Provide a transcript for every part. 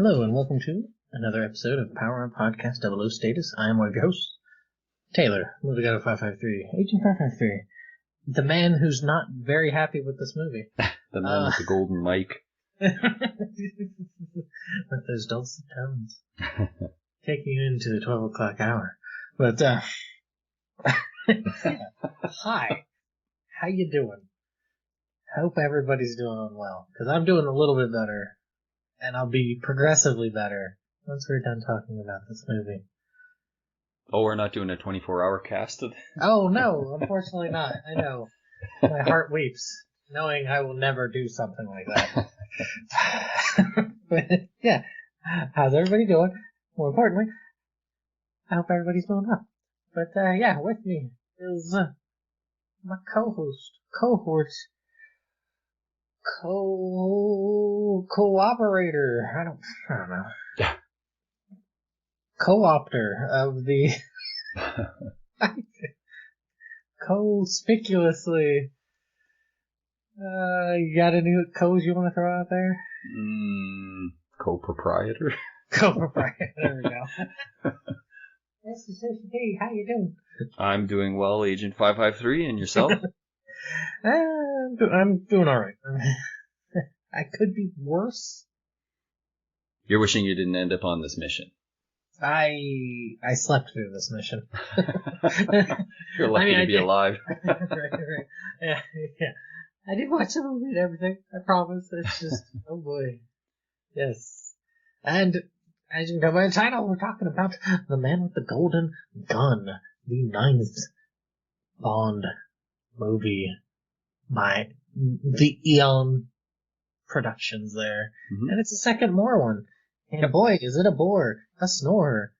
Hello and welcome to another episode of Power On Podcast 00Status. I am one of your hosts, Taylor, Movie Guy 553, Agent 553, the man who's not very happy with this movie. The man with the golden mic. With those dulcet tones. Taking you into the 12 o'clock hour. But, hi. How you doing? Hope everybody's doing well, because I'm doing a little bit better. And I'll be progressively better once we're done talking about this movie. Oh, we're not doing a 24-hour cast of... Oh, no, unfortunately not. I know. My heart weeps, knowing I will never do something like that. But, yeah. How's everybody doing? More importantly, I hope everybody's doing well. But, yeah, with me is my cohort, cooperator. I don't know. Co-opter of the conspicuously. You got any codes you want to throw out there? Co-proprietor. Co-proprietor. There we go. Hey, how you doing? I'm doing well, Agent 553, and yourself? I'm doing all right. I could be worse. You're wishing you didn't end up on this mission. I slept through this mission. You're lucky to be alive. Right. Yeah. I did watch the movie and everything. I promise. It's just, oh boy. Yes. And as you can tell by the title, we're talking about The Man with the Golden Gun, the 9th Bond movie by the Eon Productions there. Mm-hmm. And it's a second more one. And boy, is it a bore, a snore.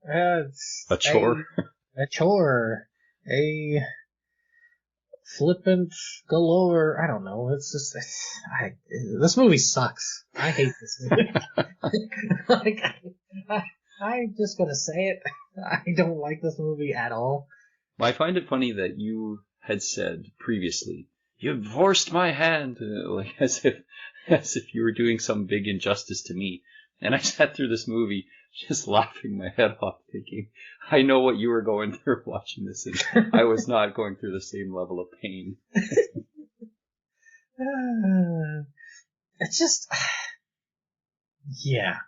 A chore. A chore. A flippant galore. I don't know. It's just, this movie sucks. I hate this movie. I'm just gonna say it. I don't like this movie at all. I find it funny that you had said previously, "You've forced my hand," like as if you were doing some big injustice to me. And I sat through this movie just laughing my head off, thinking, I know what you were going through watching this, and I was not going through the same level of pain. It's just, yeah.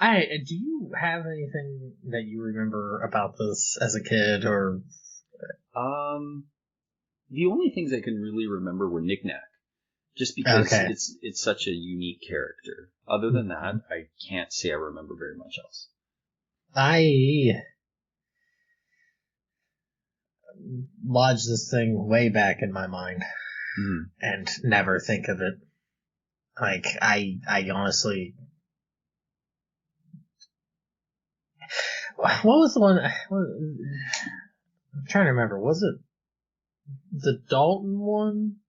Do you have anything that you remember about this as a kid, or? The only things I can really remember were Knick Knack, just because it's such a unique character. Other than that, I can't say I remember very much else. I lodged this thing way back in my mind and never think of it. Like, I honestly... What was the one... I'm trying to remember. Was it the Dalton one?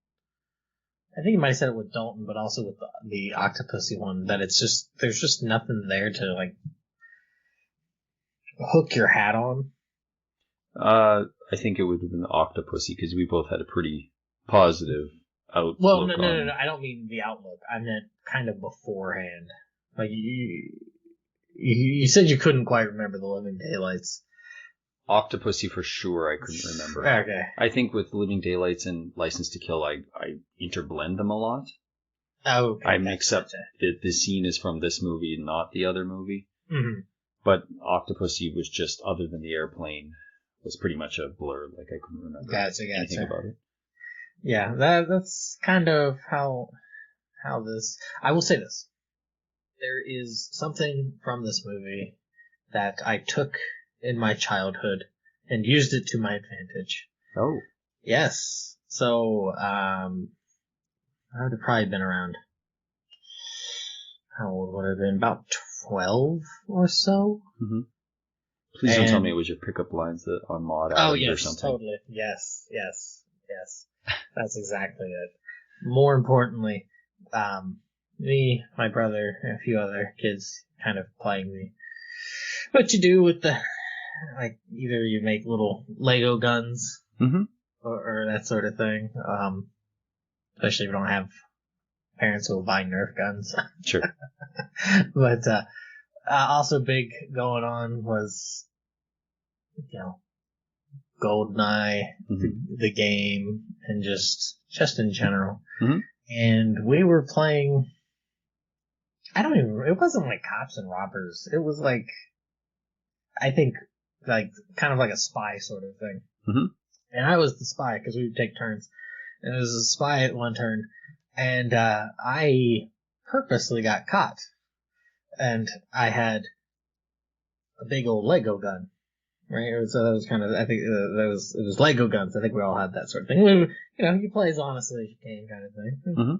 I think you might have said it with Dalton, but also with the Octopussy one, that it's just, there's just nothing there to, like, hook your hat on. I think it would have been the Octopussy, because we both had a pretty positive outlook. Well, no, I don't mean the outlook. I meant kind of beforehand. Like, you said you couldn't quite remember the Living Daylights. Octopussy for sure I couldn't remember. Okay. I think with Living Daylights and License to Kill, I interblend them a lot. Oh, okay. I mix up that the scene is from this movie and not the other movie. Mm-hmm. But Octopussy was just, other than the airplane, was pretty much a blur. Like, I couldn't remember anything about it. Yeah, that's kind of how this... I will say this. There is something from this movie that I took in my childhood and used it to my advantage. Oh. Yes. So, I would have probably been around, how old would I have been? About 12 or so? Mm-hmm. Please don't tell me it was your pickup lines on Maud Adams or something. Totally. Yes. That's exactly it. More importantly, me, my brother, and a few other kids kind of playing me. What you do with the, like, either you make little Lego guns, or that sort of thing, especially if you don't have parents who will buy Nerf guns. Sure. But also big going on was, GoldenEye, the game, and just in general. Mm-hmm. And we were playing. It wasn't like cops and robbers. It was like, I think, like kind of like a spy sort of thing. Mm-hmm. And I was the spy because we would take turns. And it was a spy at one turn, and I purposely got caught. And I had a big old Lego gun, right? That was kind of, I think it was Lego guns. I think we all had that sort of thing. You play as honestly as you can, kind of thing. Mm-hmm.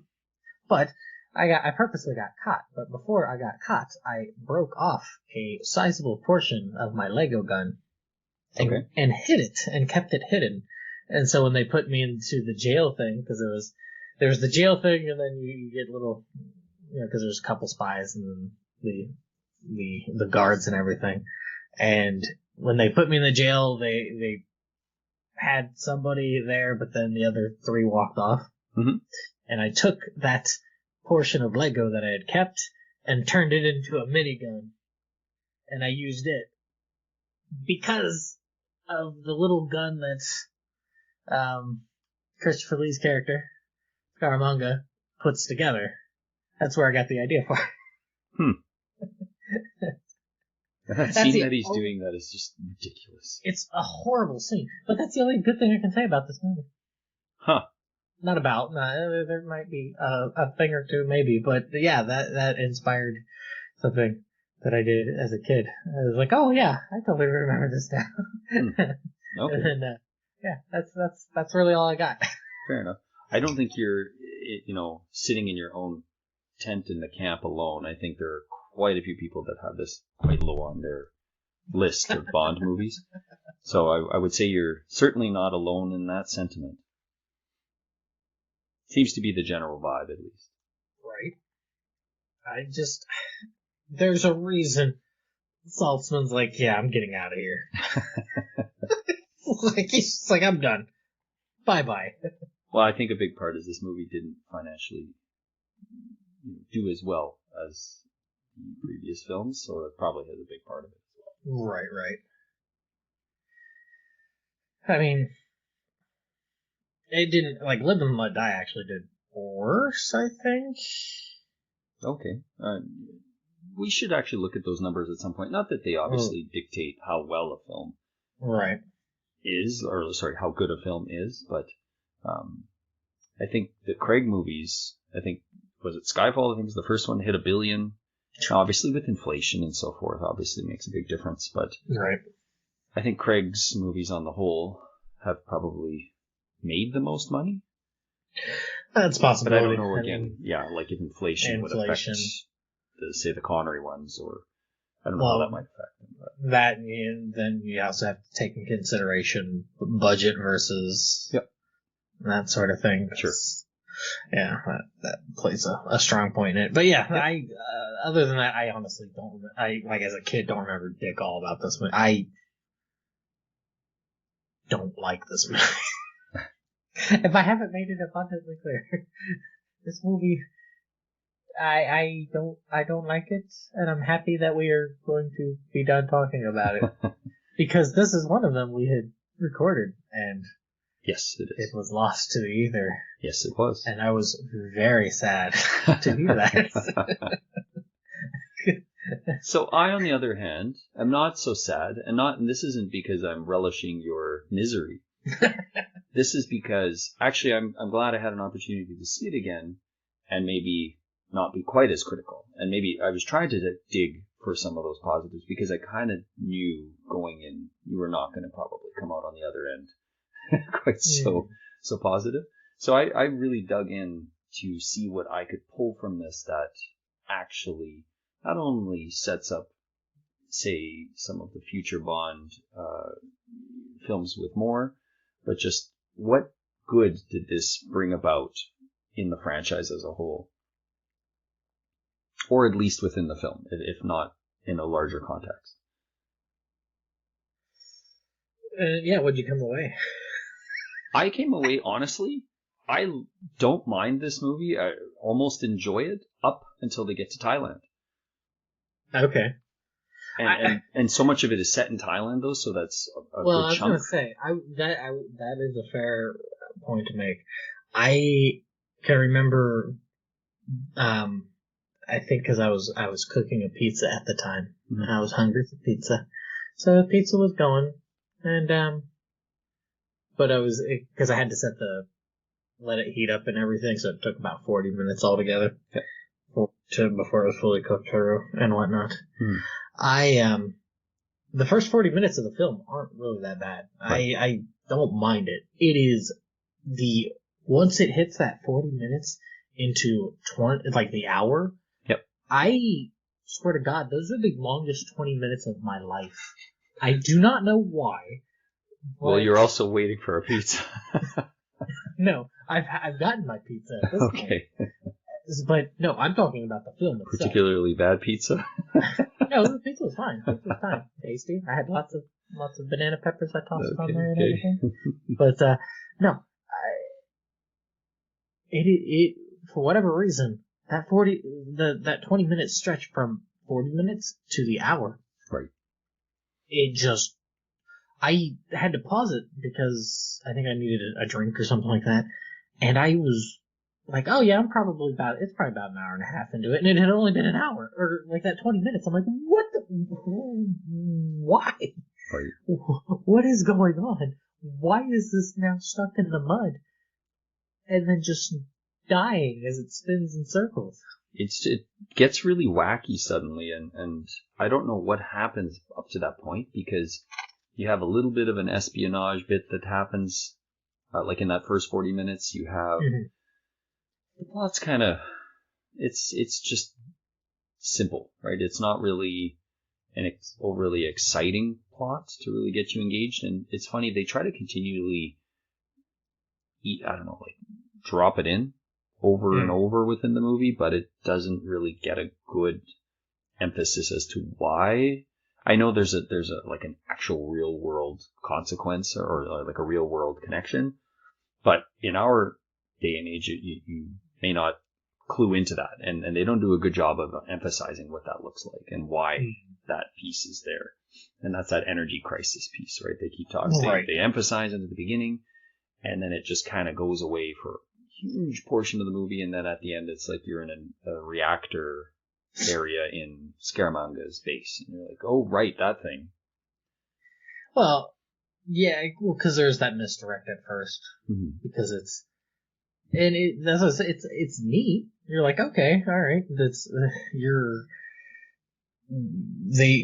But I purposely got caught. But before I got caught, I broke off a sizable portion of my Lego gun and hid it and kept it hidden. And so when they put me into the jail thing, because there was the jail thing, and then you get little, because there's a couple spies and then the guards and everything. And when they put me in the jail, they had somebody there, but then the other 3 walked off. Mm-hmm. And I took that portion of Lego that I had kept and turned it into a minigun. And I used it because of the little gun that Christopher Lee's character, Scaramanga, puts together. That's where I got the idea for it. That scene that he's doing that is just ridiculous. It's a horrible scene, but that's the only good thing I can say about this movie. Huh. There might be a thing or two maybe, but yeah, that inspired something that I did as a kid. I was like, oh yeah, I totally remember this now. Okay. And then, that's really all I got. Fair enough. I don't think you're, sitting in your own tent in the camp alone. I think there are quite a few people that have this quite low on their list of Bond movies. So I would say you're certainly not alone in that sentiment. Seems to be the general vibe, at least. Right. There's a reason Saltzman's like, yeah, I'm getting out of here. He's just like, I'm done. Bye-bye. Well, I think a big part is this movie didn't financially do as well as the previous films, so that probably has a big part of it as well. Right. I mean, it didn't, Live and Let Die actually did worse, I think. Okay. We should actually look at those numbers at some point. Not that they obviously dictate how well a film is, or sorry, how good a film is, but I think the Craig movies, was it Skyfall? I think was the first one to hit $1 billion. Obviously, with inflation and so forth, obviously makes a big difference. But I think Craig's movies on the whole have probably made the most money. That's possible. But I don't know, again, if inflation would affect, say, the Connery ones, or I don't know how that might affect them. But. That, and then you also have to take in consideration budget versus that sort of thing. Sure. Yeah, that plays a strong point in it. But yeah, other than that, I honestly don't. As a kid, don't remember dick all about this movie. I don't like this movie. If I haven't made it abundantly clear, this movie, I don't like it, and I'm happy that we are going to be done talking about it because this is one of them we had recorded, and yes, it is. It was lost to the ether. Yes, it was, and I was very sad to hear that. So I, on the other hand, am not so sad, and this isn't because I'm relishing your misery. This is because, actually, I'm glad I had an opportunity to see it again and maybe not be quite as critical. And maybe I was trying to dig for some of those positives because I kind of knew going in you were not going to probably come out on the other end quite so positive. So I really dug in to see what I could pull from this that actually not only sets up, say, some of the future Bond films with more, but just what good did this bring about in the franchise as a whole? Or at least within the film, if not in a larger context. What'd you come away? I came away, honestly, I don't mind this movie. I almost enjoy it up until they get to Thailand. Okay. And so much of it is set in Thailand, though, so that's a Well, good I was chunk. gonna say that is a fair point to make. I can remember, I think because I was cooking a pizza at the time, and I was hungry for pizza, so the pizza was going, and but because I had to let it heat up and everything, so it took about 40 minutes altogether before it was fully cooked through and whatnot. The first 40 minutes of the film aren't really that bad. Right. I don't mind it. It is once it hits that 40 minutes into 20, like the hour. Yep. I swear to God, those are the longest 20 minutes of my life. I do not know why. Well, you're also waiting for a pizza. No, I've gotten my pizza at this point. But no, I'm talking about the film itself. Particularly bad pizza? No, the pizza was fine. It was fine. Tasty. I had lots of banana peppers I tossed on there and everything. But no, it for whatever reason, that 20-minute stretch from 40 minutes to the hour. Right. I had to pause it because I think I needed a drink or something like that. And I was like, oh yeah, it's probably about an hour and a half into it. And it had only been an hour, or like that 20 minutes. I'm like, why? Right. What is going on? Why is this now stuck in the mud? And then just dying as it spins in circles. It gets really wacky suddenly, and I don't know what happens up to that point, because you have a little bit of an espionage bit that happens, like in that first 40 minutes. You have the plot's kind of it's just simple, right? It's not really an overly exciting plot to really get you engaged, and it's funny, they try to continually drop it in over and over within the movie, but it doesn't really get a good emphasis as to why. I know there's a like an actual real world consequence or like a real world connection, but in our day and age, you may not clue into that, and they don't do a good job of emphasizing what that looks like and why that piece is there. And that's that energy crisis piece, right? They keep talking, they emphasize it at the beginning, and then it just kind of goes away for a huge portion of the movie, and then at the end it's like you're in a reactor area in Scaramanga's base, and you're like, oh right, that thing. Well, yeah, because there's that misdirect at first, because it's neat. You're like, okay, all right,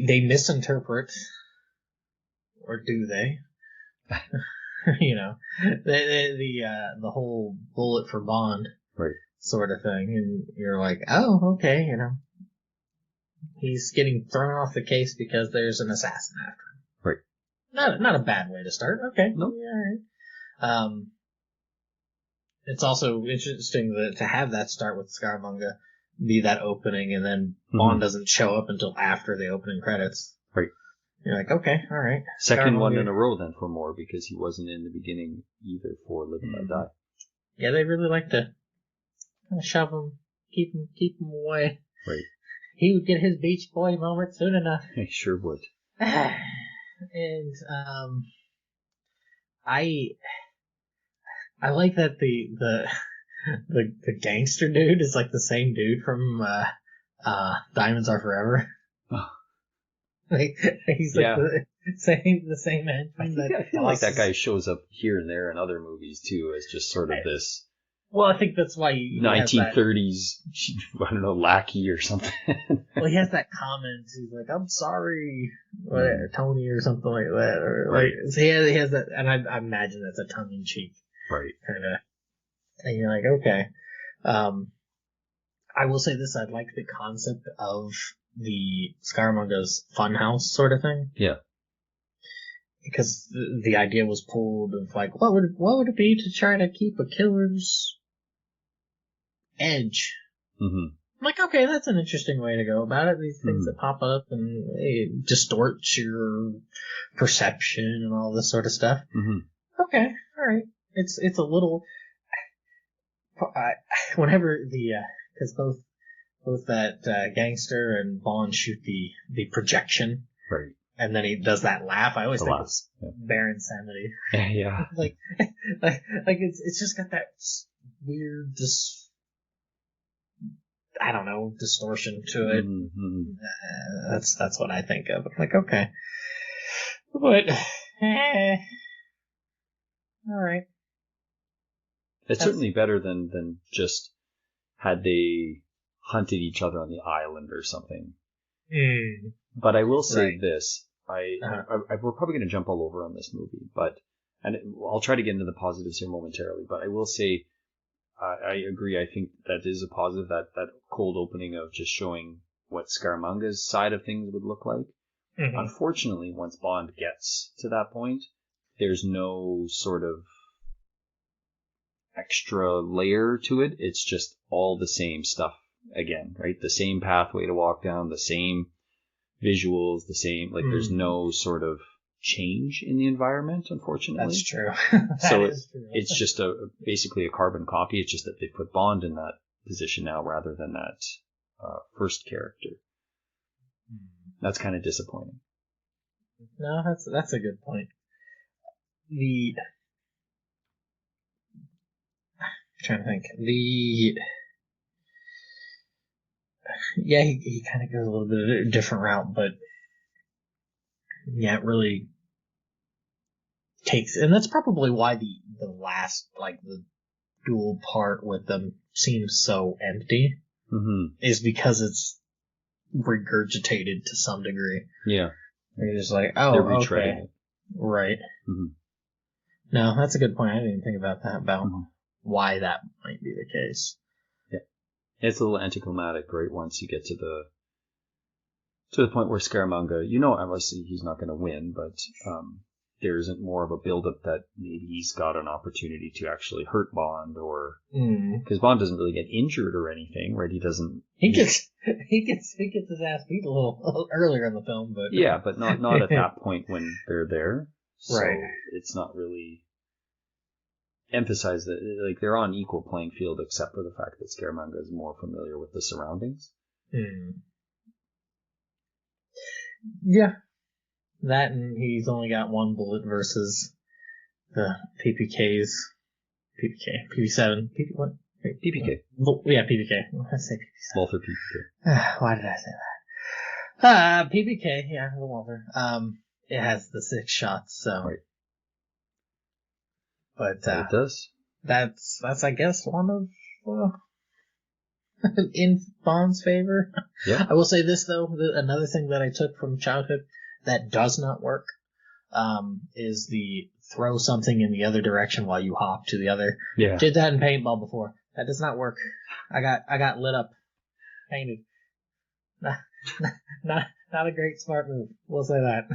they misinterpret, or do they? You know, the whole bullet for Bond, right, sort of thing, and you're like, oh, okay, he's getting thrown off the case because there's an assassin after him. Right. Not a bad way to start. Okay. Nope. Yeah, all right. It's also interesting to have that start with Scaramanga be that opening, and then Bond doesn't show up until after the opening credits. Right. You're like, okay, all right. Second one in a row then for Moore, because he wasn't in the beginning either for Live and Let Die. Yeah, they really like to kind of shove him, keep him away. Right. He would get his Beach Boy moment soon enough. He sure would. And I like that the gangster dude is like the same dude from Diamonds Are Forever. Oh. He's like the same head. I feel like that guy shows up here and there in other movies too, as just sort of this. Well, I think that's why he 1930s, I don't know, lackey or something. Well, he has that comment. He's like, "I'm sorry, whatever, Tony," or something like that, or like so he has that, and I imagine that's a tongue in cheek, right? Kind of, and you're like, okay. I will say this: I like the concept of the Scaramanga's funhouse sort of thing. Yeah. Because the idea was pulled of like, what would it be to try to keep a killer's edge? Mm-hmm. I'm like, okay, that's an interesting way to go about it. These things that pop up and it distorts your perception and all this sort of stuff. Mm-hmm. Okay, all right. It's a little. whenever because both that gangster and Bond shoot the projection, Right. and then he does that laugh. I always think Laugh. it's Yeah. Baron Samedi. Yeah. like it's just got that weird I don't know, distortion to it. Mm-hmm. That's what I think of. I'm like, okay, but all right. It's certainly better than just had they hunted each other on the island or something. Mm. But I will say Right. this: we're probably going to jump all over on this movie, I'll try to get into the positives here momentarily. But I will say, I agree. I think that is a positive. That cold opening of just showing what Scaramanga's side of things would look like. Mm-hmm. Unfortunately, once Bond gets to that point, there's no sort of extra layer to it. It's just all the same stuff again, right? The same pathway to walk down, the same visuals, the same, like there's no sort of change in the environment, unfortunately. That's true. So it's just basically a carbon copy. It's just that they put Bond in that position now rather than that first character. That's kind of disappointing. No, that's a good point. I'm trying to think. Yeah, he kind of goes a little bit of a different route, but yeah, it really takes, and that's probably why the last, like the dual part with them seems so empty, is because it's regurgitated to some degree. Yeah. You're just like, oh, they're retreading it. Right. Mm-hmm. No, that's a good point. I didn't even think about that, about why that might be the case. Yeah. It's a little anticlimactic, right? Once you get to the point where Scaramanga, obviously he's not going to win, but there isn't more of a build-up that maybe he's got an opportunity to actually hurt Bond, or because Bond doesn't really get injured or anything, right? He doesn't. He gets his ass beat a little earlier in the film, but yeah, but not at that point when they're there. So right. It's not really emphasized that like they're on equal playing field, except for the fact that Scaramanga is more familiar with the surroundings. Yeah. That, and he's only got one bullet versus the PPK7. What? PPK. Yeah, PPK. I say PPK7. Walther PPK. Why did I say that? PPK, yeah, the Walther. It has the 6 shots, so. Right. But, it does. That's, I guess, one of, in Bond's favor. Yeah. I will say this, though, another thing that I took from childhood that does not work, is the throw something in the other direction while you hop to the other. Yeah. Did that in paintball before. That does not work. I got lit up. Painted. Not a great smart move. We'll say that.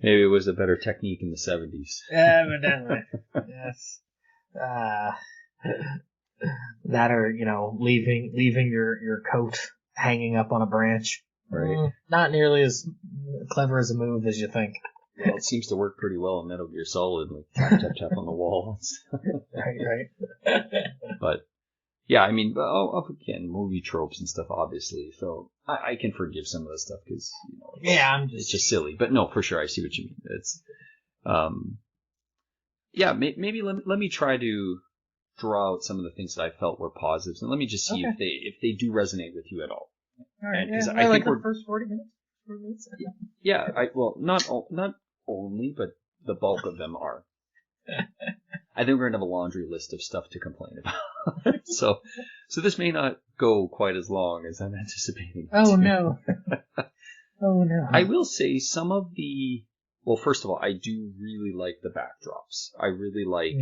Maybe it was a better technique in the 70s. Evidently. Yes. That, or, leaving your coat hanging up on a branch. Right. Not nearly as clever as a move as you think. Well, it seems to work pretty well in Metal Gear Solid, like tap, tap, tap on the wall. Right. But, yeah, I mean, again, movie tropes and stuff, obviously. So I can forgive some of this stuff because, it's just silly. But no, for sure, I see what you mean. It's, maybe let me try to draw out some of the things that I felt were positives, and let me just see if they do resonate with you at all. All right. Yeah, I think the first 40 minutes. Yeah. Not only, but the bulk of them are. I think we're gonna have a laundry list of stuff to complain about. so this may not go quite as long as I'm anticipating. Oh no. Oh no. I will say some of well, first of all, I do really like the backdrops. I really like,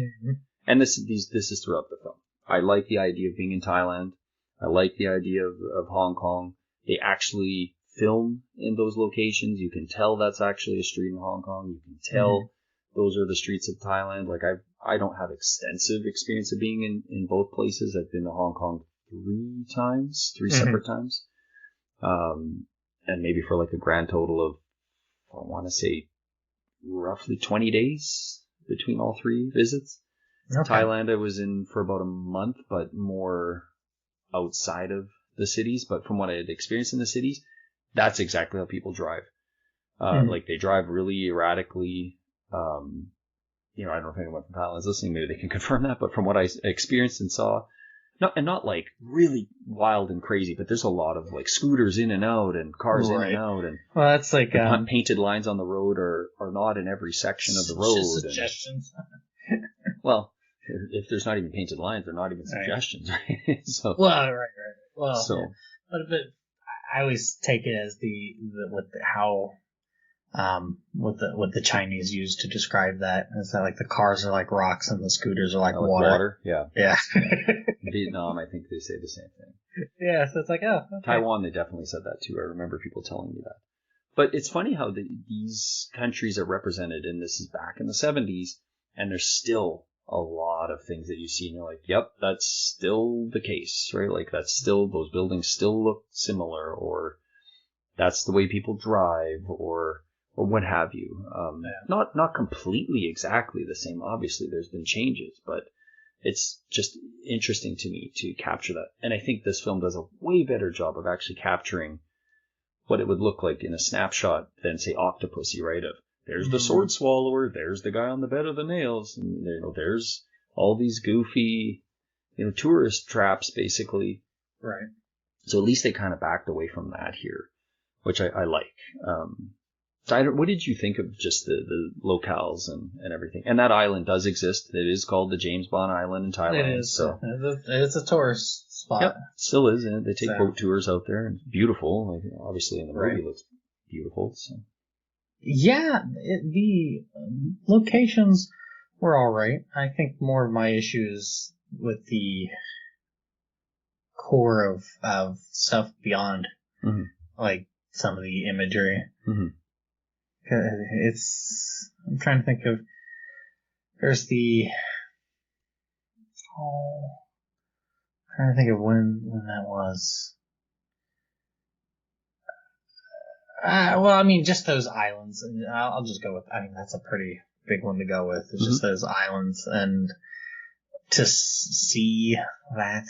and this is throughout the film. I like the idea of being in Thailand. I like the idea of Hong Kong. They actually film in those locations. You can tell that's actually a street in Hong Kong. You can tell those are the streets of Thailand. Like I don't have extensive experience of being in both places. I've been to Hong Kong 3 separate times. And maybe for like a grand total of, I want to say, roughly 20 days between all 3 visits. Okay. Thailand I was in for about a month, but more outside of the cities. But from what I had experienced in the cities, that's exactly how people drive. Like they drive really erratically. I don't know if anyone from Thailand is listening. Maybe they can confirm that. But from what I experienced and saw, not like really wild and crazy, but there's a lot of like scooters in and out and cars in and out, and well, that's like the painted lines on the road are not in every section of the road. Just suggestions. Well, if there's not even painted lines, they're not even suggestions, right? So right. Well, but I always take it as what the Chinese use to describe that is that like the cars are like rocks and the scooters are like water. Yeah. In Vietnam, I think they say the same thing. Yeah, so it's like, oh, okay. Taiwan, they definitely said that too. I remember people telling me that. But it's funny how these countries are represented, and this is back in the 70s, and there's still a lot of things that you see, and you're like, yep, that's still the case, right? Like that's still, those buildings still look similar, or that's the way people drive, or what have you. Not completely exactly the same. Obviously, there's been changes, but it's just interesting to me to capture that. And I think this film does a way better job of actually capturing what it would look like in a snapshot than, say, Octopussy, right? Of there's the sword swallower, there's the guy on the bed of the nails, and there's all these goofy, tourist traps, basically. Right. So at least they kind of backed away from that here, which I like. So what did you think of just the locales and everything? And that island does exist. It is called the James Bond Island in Thailand. It is. So it's a tourist spot. Yep, still is. And they take boat tours out there, and it's beautiful. Like, obviously, in the movie, it looks beautiful. So. Yeah, the locations were all right. I think more of my issues with the core of stuff beyond, like some of the imagery. Mm-hmm. I'm trying to think of. There's trying to think of when that was. Well, I mean, just those islands. I'll just go with. I mean, that's a pretty big one to go with. It's just those islands, and to see that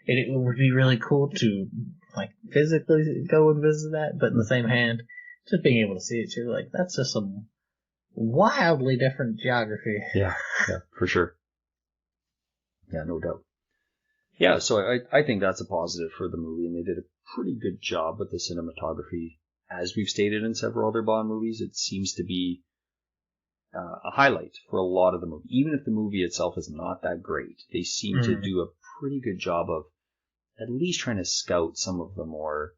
it would be really cool to like physically go and visit that, but in the same hand, just being able to see it too, like that's just some wildly different geography. Yeah, for sure. Yeah, no doubt. Yeah, so I think that's a positive for the movie, and they did a pretty good job with the cinematography. As we've stated in several other Bond movies, it seems to be a highlight for a lot of the movie. Even if the movie itself is not that great, they seem to do a pretty good job of at least trying to scout some of the more,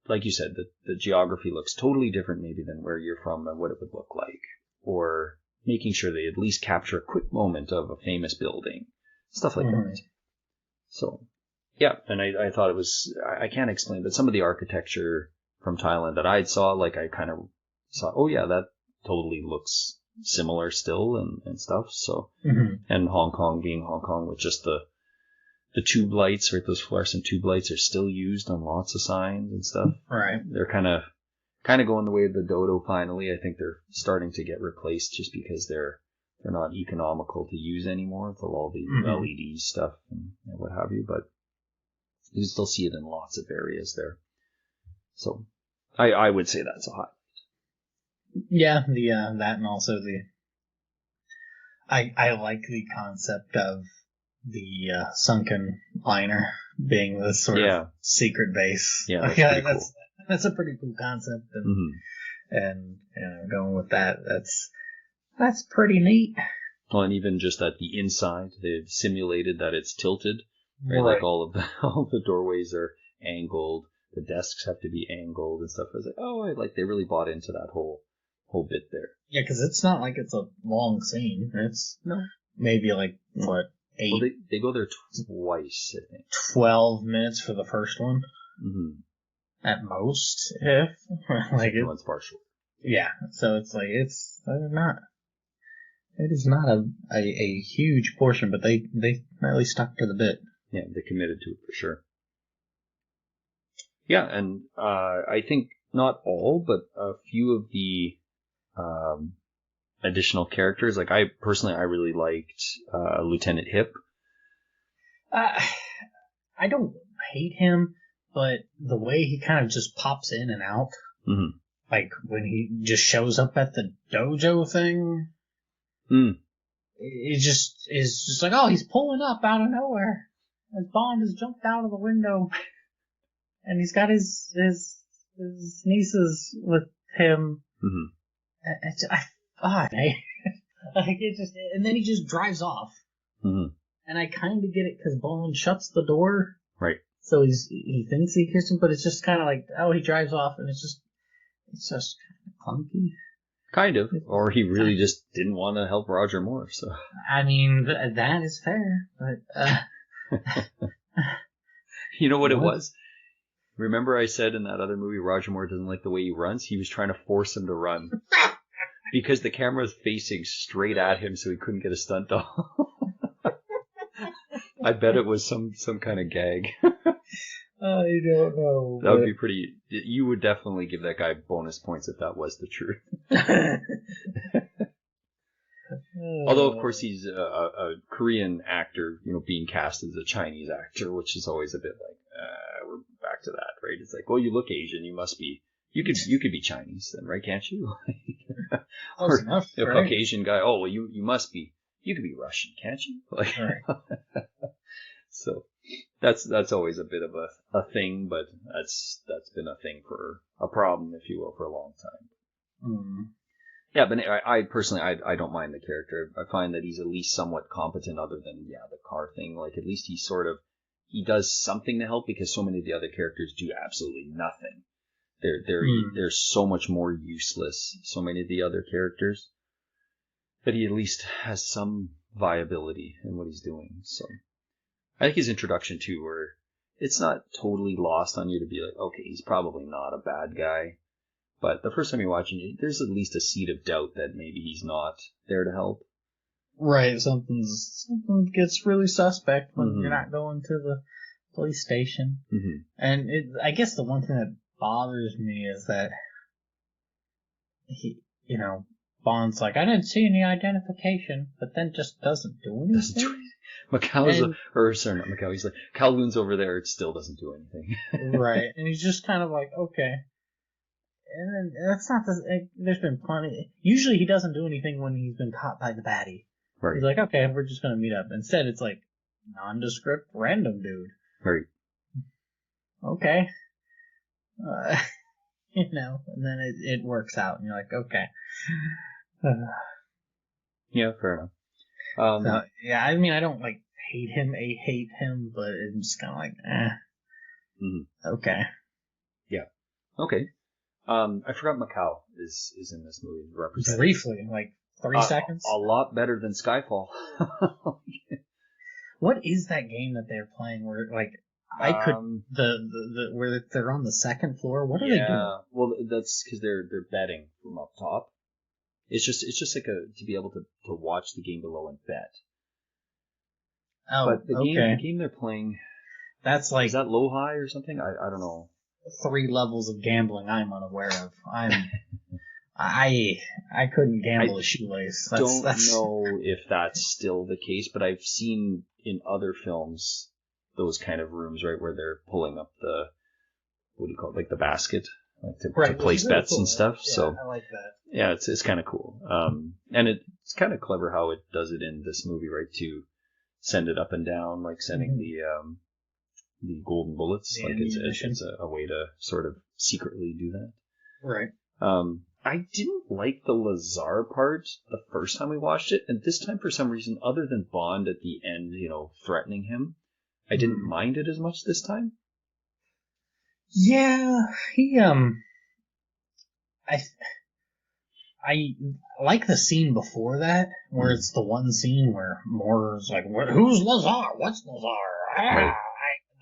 like you said, the geography looks totally different maybe than where you're from and what it would look like. Or making sure they at least capture a quick moment of a famous building. Stuff like that. So, yeah, and I thought it was, I can't explain, but some of the architecture from Thailand that I saw, like I kind of saw, oh yeah, that totally looks similar still and stuff. So, and Hong Kong being Hong Kong with just the tube lights, right? Those fluorescent tube lights are still used on lots of signs and stuff. Right. They're kind of going the way of the Dodo finally. I think they're starting to get replaced just because they're not economical to use anymore with all the LED stuff and what have you, but you still see it in lots of areas there. So I would say that's a highlight. Yeah, that, and also I like the concept of the sunken liner being this sort of secret base. Yeah, that's a pretty cool concept, and going with that, that's pretty neat. Well, and even just at the inside, they've simulated that it's tilted, right? Like all the doorways are angled, the desks have to be angled and stuff. I was like, they really bought into that whole bit there. Yeah, because it's not like it's a long scene. It's maybe like what, 8? Well, they go there twice, I think. 12 minutes for the first one, at most. If like the one's partial. Yeah, so it's like it's not. It is not a huge portion, but they really stuck to the bit. Yeah, they committed to it for sure. Yeah, and I think not all, but a few of the additional characters. Like I really liked Lieutenant Hip. I don't hate him, but the way he kind of just pops in and out, Mm-hmm. like when he just shows up at the dojo thing, it just is just like, oh, he's pulling up out of nowhere. As Bond has jumped out of the window, and he's got his nieces with him. Mm-hmm. Like it just, and then he just drives off. Mm-hmm. And I kind of get it because Bond shuts the door. Right. So he thinks he kissed him, but it's just kind of like, oh, he drives off, and it's just kind of clunky. Kind of. Or he really just didn't want to help Roger Moore, so. I mean, that is fair, but, You know what it was? Remember I said in that other movie, Roger Moore doesn't like the way he runs? He was trying to force him to run. Because the camera was facing straight at him, so he couldn't get a stunt double. I bet it was some kind of gag. I don't know. That would be pretty... You would definitely give that guy bonus points if that was the truth. Although, of course, he's a Korean actor, being cast as a Chinese actor, which is always a bit like, we're back to that, right? It's like, well, you look Asian, you must be... You could be Chinese then, right? Can't you? Or enough, a right? Caucasian guy, oh, well, you must be... You could be Russian, can't you? Like, right. So that's always a bit of a thing, but that's been a thing for a problem, if you will, for a long time. Mm. Yeah, but I personally I don't mind the character. I find that he's at least somewhat competent, other than the car thing. Like at least he does something to help, because so many of the other characters do absolutely nothing. They're so much more useless. So many of the other characters. But he at least has some viability in what he's doing. So I think his introduction too, where it's not totally lost on you to be like, okay, he's probably not a bad guy. But the first time you're watching it, there's at least a seed of doubt that maybe he's not there to help. Right, something gets really suspect when you're not going to the police station. Mm-hmm. And I guess the one thing that bothers me is that he, Bond's like, I didn't see any identification, but then just doesn't do anything. He's like, Kowloon's over there, it still doesn't do anything. Right, and he's just kind of like, okay. And then that's not there's been plenty. Usually he doesn't do anything when he's been caught by the baddie. Right. He's like, okay, we're just going to meet up. Instead, it's like, nondescript random dude. Right. Okay. And then it works out, and you're like, okay. Yeah, fair enough. So, yeah, I mean, I don't hate him, but it's kind of like, okay. Yeah. Okay. I forgot Macau is in this movie represented. Briefly, 3 seconds. A lot better than Skyfall. What is that game that they're playing where I could where they're on the second floor? What are they doing? Yeah, well, that's because they're betting from up top. It's just like to be able to watch the game below and bet. Oh, but the game they're playing, that's is that low high or something? I don't know. 3 levels of gambling I'm unaware of. I couldn't gamble a shoelace. I don't know if that's still the case, but I've seen in other films those kind of rooms, right, where they're pulling up the, what do you call it, the basket, to place bets cool, and stuff. Yeah, so I like that. Yeah, it's kind of cool. And it's kind of clever how it does it in this movie, right, to send it up and down, sending the golden bullets. It's a way to sort of secretly do that. Right. I didn't like the Lazar part the first time we watched it, and this time for some reason, other than Bond at the end, threatening him, I didn't mind it as much this time. Yeah, he I like the scene before that, where it's the one scene where Moore's like, "Who's Lazar? What's Lazar?" Right.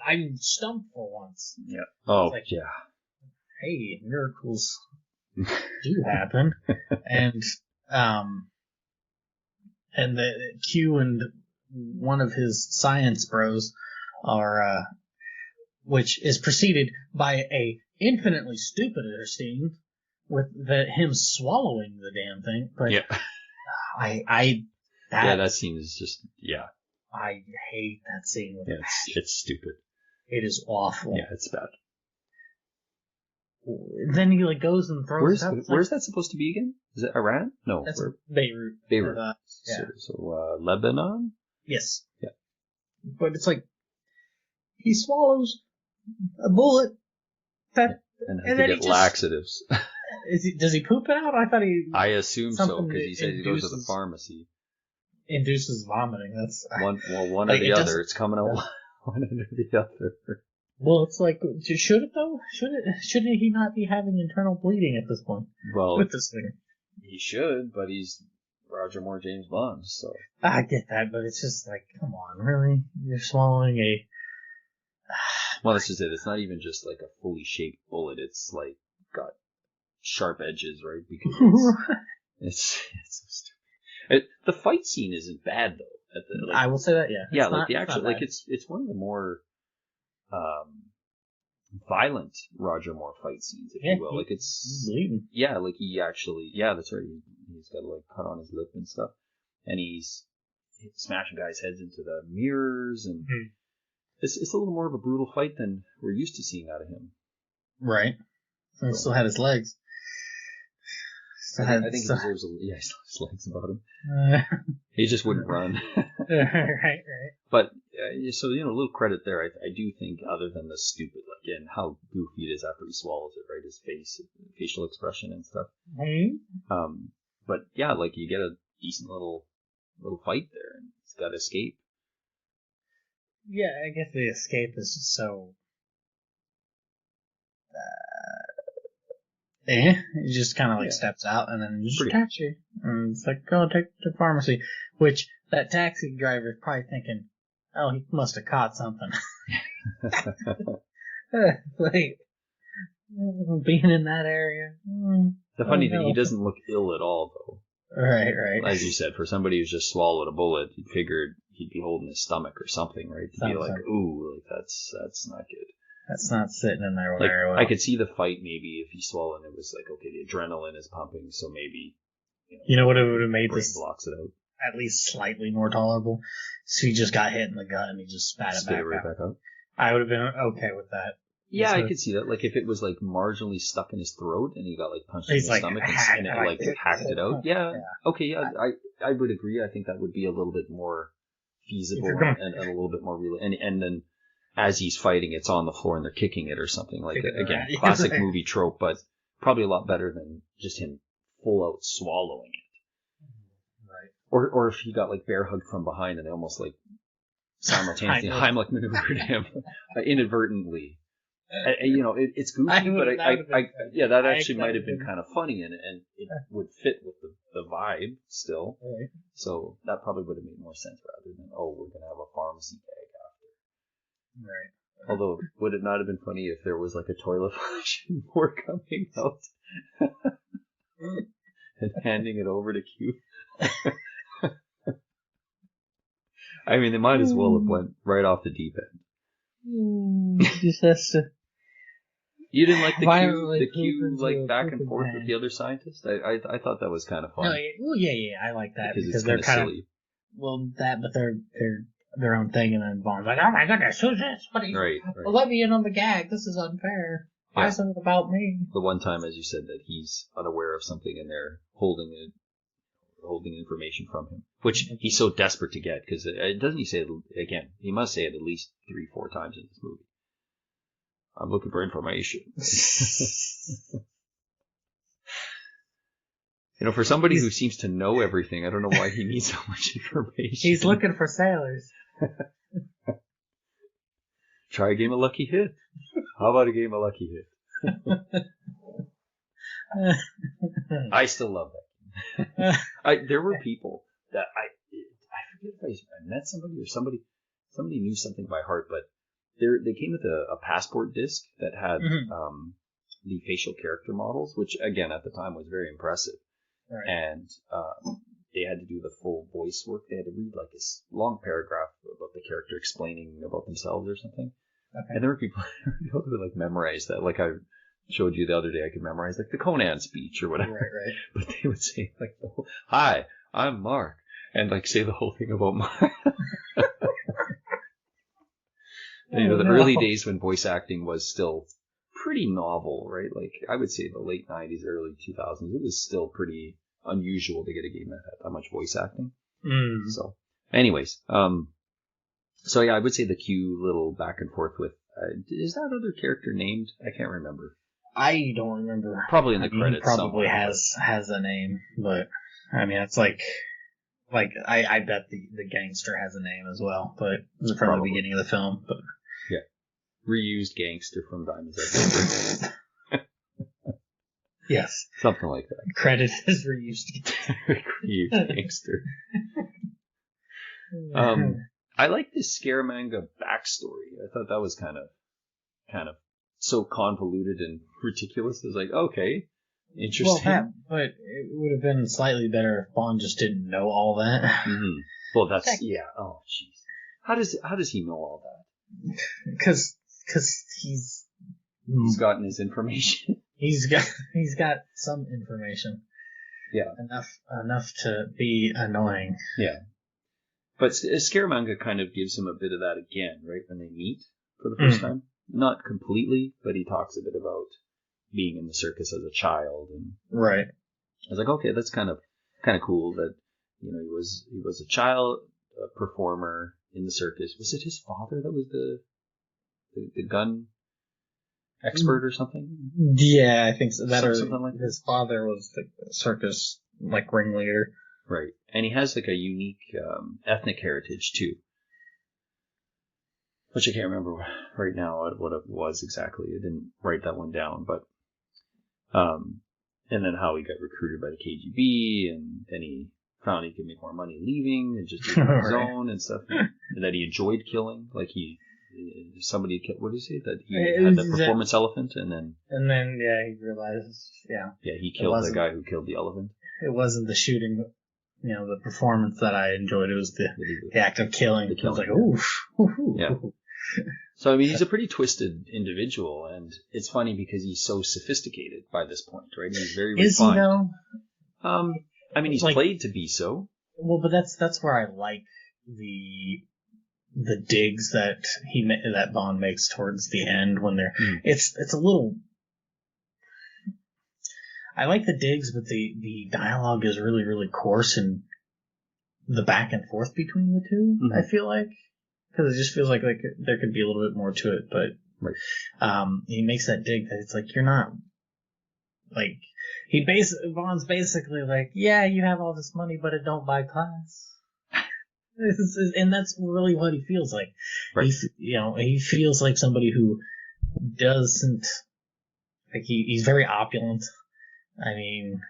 I'm stumped for once. Yeah. Oh, yeah. Hey, miracles do happen, and the Q and one of his science bros are, which is preceded by a infinitely stupider scene with him swallowing the damn thing. But yeah. That scene is just I hate that scene with it's stupid. It is awful. Yeah, it's bad. Then he like goes and throws. Where's that supposed to be again? Is it Iran? No, that's Beirut. Beirut. Yeah. So Lebanon. Yes. Yeah. But it's like he swallows a bullet. And then he gets laxatives. Does he poop it out? I assume so because he said he goes to the pharmacy. Induces vomiting. That's one like, or the other. It's coming out one under the other. Well, it's like, should it though? Shouldn't he not be having internal bleeding at this point? Well, with this thing, he should, but he's Roger Moore, James Bond, so I get that, but it's just like, come on, really? You're swallowing a. Well, that's just it. It's not even just like a fully shaped bullet. It's like got sharp edges, right? Because it's so stupid. The fight scene isn't bad though. I will say that, yeah. Yeah, like the actual, like it's one of the more violent Roger Moore fight scenes, if you will. Like he's bleeding. Yeah, like he actually, that's right. He's got like cut on his lip and stuff, and he's smashing guys' heads into the mirrors, and it's a little more of a brutal fight than we're used to seeing out of him. Right. He still had his legs. I think he deserves he still has legs about him. He just wouldn't run. Right. But, so, a little credit there. I do think, other than the stupid, like, and how goofy it is after he swallows it, right? His facial expression and stuff. Mm-hmm. But, yeah, like, you get a decent little fight there, and he's got to escape. Yeah, I guess the escape is just so... he just kind of like steps out and then just catch you. And it's like, go take to the pharmacy. Which, that taxi driver is probably thinking, oh, he must have caught something. Like, being in that area. The funny thing, he doesn't look ill at all, though. Right. As you said, for somebody who's just swallowed a bullet, you figured he'd be holding his stomach or something, right? To be like, ooh, like that's not good. That's not sitting in there very well. I could see the fight maybe if he swallowed and it was like, okay, the adrenaline is pumping, so maybe... You know what it would have made this blocks it out. At least slightly more tolerable? So he just got hit in the gut and he just spat it back out. I would have been okay with that. Yeah, I could see that. Like if it was like marginally stuck in his throat and he got like punched in the stomach and it like hacked it out. Yeah. Okay, yeah, I would agree. I think that would be a little bit more feasible and a little bit more real. And then as he's fighting, it's on the floor and they're kicking it or something. Like, again, classic movie trope, but probably a lot better than just him full out swallowing it. Right. Or if he got like bear hugged from behind and they almost like simultaneously Heimlich maneuvered him inadvertently. It's goofy, but that actually might have been kind of funny and it would fit with the vibe still. Right. So that probably would have made more sense rather than, we're going to have a pharmacy gag after. Right. Although, would it not have been funny if there was like a toilet flushing more coming out and handing it over to Q? I mean, they might as well have went right off the deep end. Just has to. You didn't like the Q like back and forth with the other scientist? I thought that was kind of fun. No, yeah, I like that because they're kind silly. But they're their own thing, and then Bond's like, "Oh my goodness, who's this? Right. Let me in on the gag. This is unfair. Why something about me?" The one time, as you said, that he's unaware of something, and they're holding information from him, which he's so desperate to get, because doesn't he say it again? He must say it at least 3-4 times in this movie. I'm looking for information. For somebody who seems to know everything, I don't know why he needs so much information. He's looking for sailors. Try a game of Lucky Hit. How about a game of Lucky Hit? I still love that. There were people that I forget if I met somebody or somebody knew something by heart, but they came with a passport disc that had the facial character models, which again at the time was very impressive. Right. And they had to do the full voice work. They had to read like this long paragraph about the character explaining about themselves or something. Okay. And there were people who would like memorize that. Like I showed you the other day, I could memorize like the Conan speech or whatever. Right. But they would say like, "Hi, I'm Mark, and like say the whole thing about Mark. The early days when voice acting was still pretty novel, right? Like I would say the late 90s, early 2000s, it was still pretty unusual to get a game that had that much voice acting. So, anyways, so yeah, I would say the cute little back and forth with, is that other character named? I can't remember. I don't remember. Probably in the credits. He probably has a name, but I mean, it's like I bet the gangster has a name as well, but from the beginning of the film. But yeah, reused gangster from Diamonds Are Forever. Yes, something like that. Credit is reused. Reused gangster. I like this Scaramanga backstory. I thought that was kind of so convoluted and ridiculous. It was like, okay, interesting. Well, but it would have been slightly better if Bond just didn't know all that. Mm-hmm. Well, that's yeah. Oh, jeez. How does he know all that? Because he's gotten his information. He's got some information. Yeah. Enough to be annoying. Yeah. But Scaramanga kind of gives him a bit of that again, right, when they meet for the first time. Not completely, but he talks a bit about being in the circus as a child, and right. I was like, okay, that's kind of cool that he was a child performer in the circus. Was it his father that was the gun expert or something? Yeah, I think so. Something like that. His father was the circus ringleader. Right, and he has like a unique ethnic heritage too, which I can't remember right now what it was exactly. I didn't write that one down, but and then how he got recruited by the KGB, and then he found he could make more money leaving and just doing his own and stuff, and that he enjoyed killing. Like somebody killed. What did he say? That he had the performance elephant, and then yeah, he realizes he killed the guy who killed the elephant. It wasn't the shooting. The performance that I enjoyed. It was the act of killing. I was like, oof. Yeah. So, I mean, he's a pretty twisted individual, and it's funny because he's so sophisticated by this point, right? He's very refined. Is he, though? I mean, he's played to be so. Well, but that's where I like the digs that that Bond makes towards the end when they're... It's a little... I like the digs, but the dialogue is really, really coarse, and the back and forth between the two, I feel like. Because it just feels like there could be a little bit more to it, but he makes that dig that it's like, you're not... Like, Bond's basically like, yeah, you have all this money, but it don't buy class. And that's really what he feels like. Right. He feels like somebody who doesn't... Like, he's very opulent. I mean,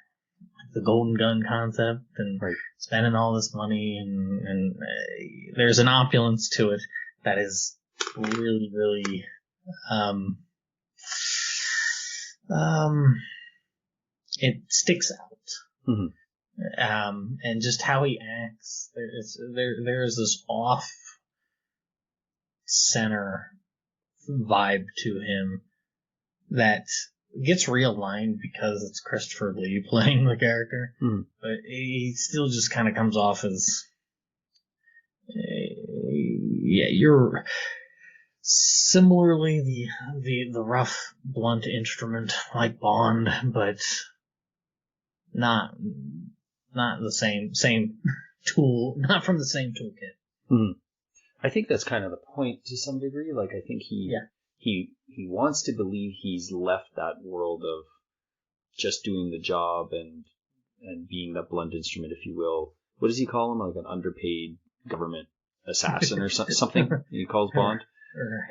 the golden gun concept and spending all this money and there's an opulence to it that is really, really, it sticks out. And just how he acts, there's this off center vibe to him that gets realigned because it's Christopher Lee playing the character, but he still just kind of comes off as, you're similarly the rough, blunt instrument like Bond, but not the same tool, not from the same toolkit. I think that's kind of the point to some degree. Like, I think he wants to believe he's left that world of just doing the job and being that blunt instrument, if you will. What does he call him? Like an underpaid government assassin or something he calls Bond.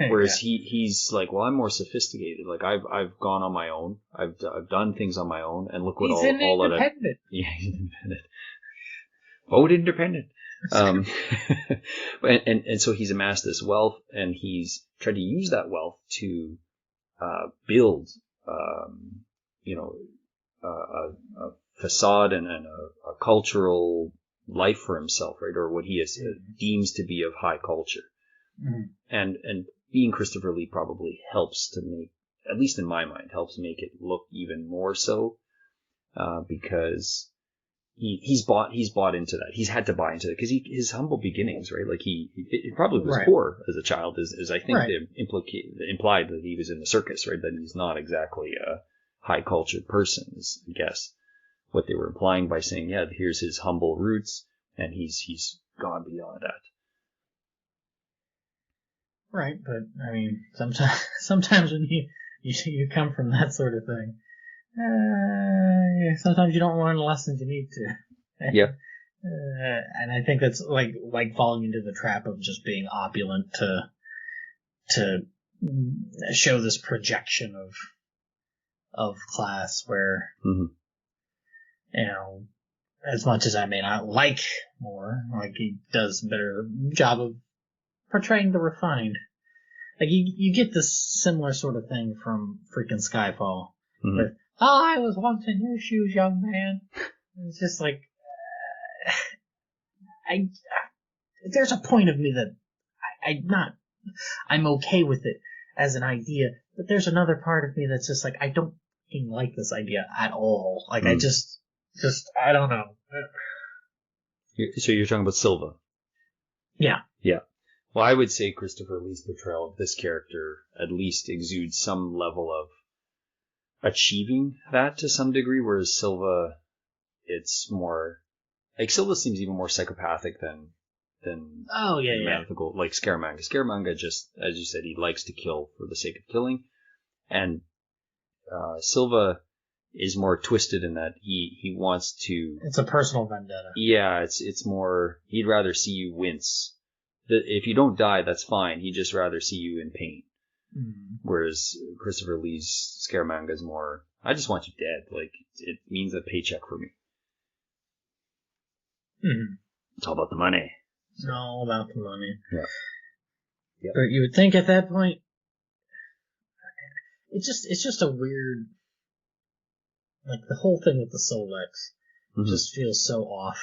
Whereas he's like, well, I'm more sophisticated. Like I've gone on my own. I've done things on my own, and look what all that. Yeah, he's independent. Vote independent. And so he's amassed this wealth, and he's tried to use that wealth to build, a facade and a cultural life for himself, right? Or what he deems to be of high culture. And being Christopher Lee probably helps to make, at least in my mind, helps make it look even more so, because he's bought into that. He's had to buy into that because his humble beginnings, right? Like he probably was Right. poor as a child, as I think Right. they implied that he was in the circus, right? That he's not exactly a high cultured person, is I guess what they were implying by saying, yeah, here's his humble roots, and he's gone beyond that. Right, but I mean, sometimes when you come from that sort of thing, sometimes you don't learn the lessons you need to. Yeah. And I think that's like falling into the trap of just being opulent to show this projection of class where, you know, as much as I may not like Moore, like he does a better job of portraying the refined. Like you get this similar sort of thing from freaking Skyfall. With, I was once in your shoes, young man. It's just like, there's a point of me that I'm okay with it as an idea, but there's another part of me that's just like, I don't fucking like this idea at all. Like I just, I don't know. So you're talking about Silva? Yeah. Yeah. Well, I would say Christopher Lee's portrayal of this character at least exudes some level of achieving that to some degree, whereas Silva, it's more like Silva seems even more psychopathic than mythical, like Scaramanga. Scaramanga just, as you said, he likes to kill for the sake of killing, and Silva is more twisted in that he wants to. It's a personal vendetta. Yeah, it's more. He'd rather see you wince. If you don't die, that's fine. He'd just rather see you in pain. Whereas Christopher Lee's Scaramanga is more, I just want you dead. Like, it means a paycheck for me. It's all about the money. It's all about the money. Yeah. But you would think at that point, it's just a weird, like the whole thing with the Solex just feels so off.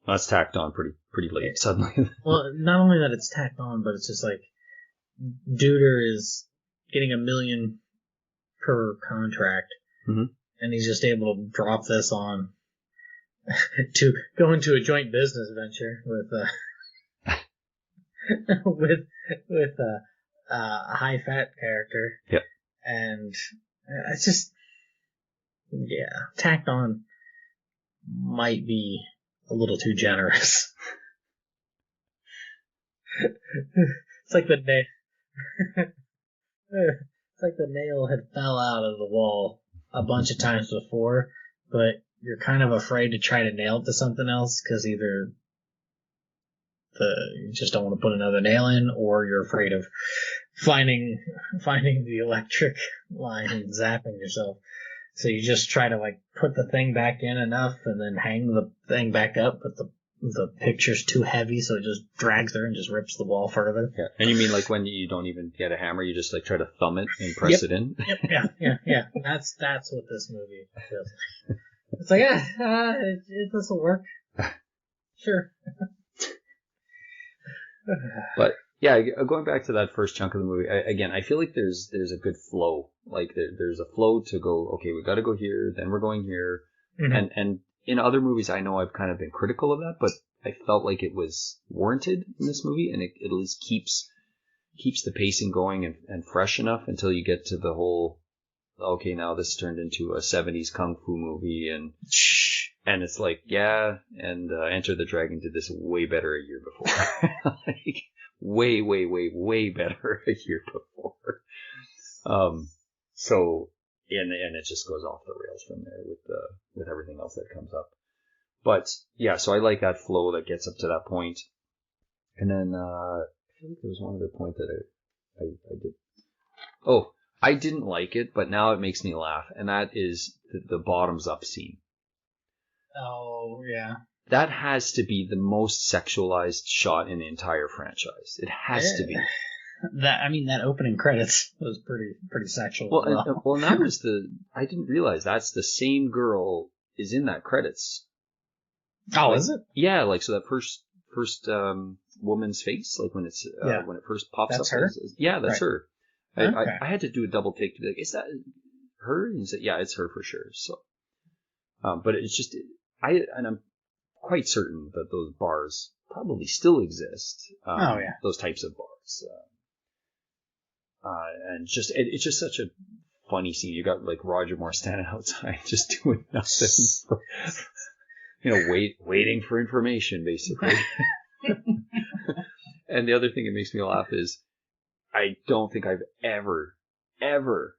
That's tacked on pretty late suddenly. Well, not only that it's tacked on, but it's just like Duder is getting $1 million per contract, and he's just able to drop this on to go into a joint business venture with a high fat character. Yep. And it's just tacked on might be a little too generous. It's like the nail had fell out of the wall a bunch of times before, but you're kind of afraid to try to nail it to something else because either you just don't want to put another nail in, or you're afraid of finding the electric line and zapping yourself. So you just try to like put the thing back in enough and then hang the thing back up, but the picture's too heavy, so it just drags there and just rips the wall further. Yeah. And you mean like when you don't even get a hammer, you just like try to thumb it and press it in? Yep. Yeah. That's what this movie feels like. It's like, this will work. Sure. But yeah, going back to that first chunk of the movie, again, I feel like there's a good flow. Like there's a flow to go, okay, we got to go here, then we're going here. And in other movies, I know I've kind of been critical of that, but I felt like it was warranted in this movie, and it at least keeps the pacing going and fresh enough until you get to the whole, okay, now this turned into a 70s kung fu movie, and it's like, Enter the Dragon did this way better a year before. Like, way better a year before. So, and it just goes off the rails from there with everything else that comes up. But yeah, so I like that flow that gets up to that point. And then, I feel like there was one other point that I did. Oh, I didn't like it, but now it makes me laugh. And that is the bottoms up scene. Oh, yeah. That has to be the most sexualized shot in the entire franchise. It has to be. That opening credits was pretty sexual. Well, and that was I didn't realize that's the same girl is in that credits. Oh, like, is it? Yeah, like, so that first woman's face, like when it's when it first pops that's up. Her? That's her. Okay. I had to do a double take to be like, is that her? And he said, yeah, it's her for sure. So, but it's just, I'm quite certain that those bars probably still exist. Oh, yeah. Those types of bars. And it's just such a funny scene. You got like Roger Moore standing outside just doing nothing, waiting for information, basically. And the other thing that makes me laugh is I don't think I've ever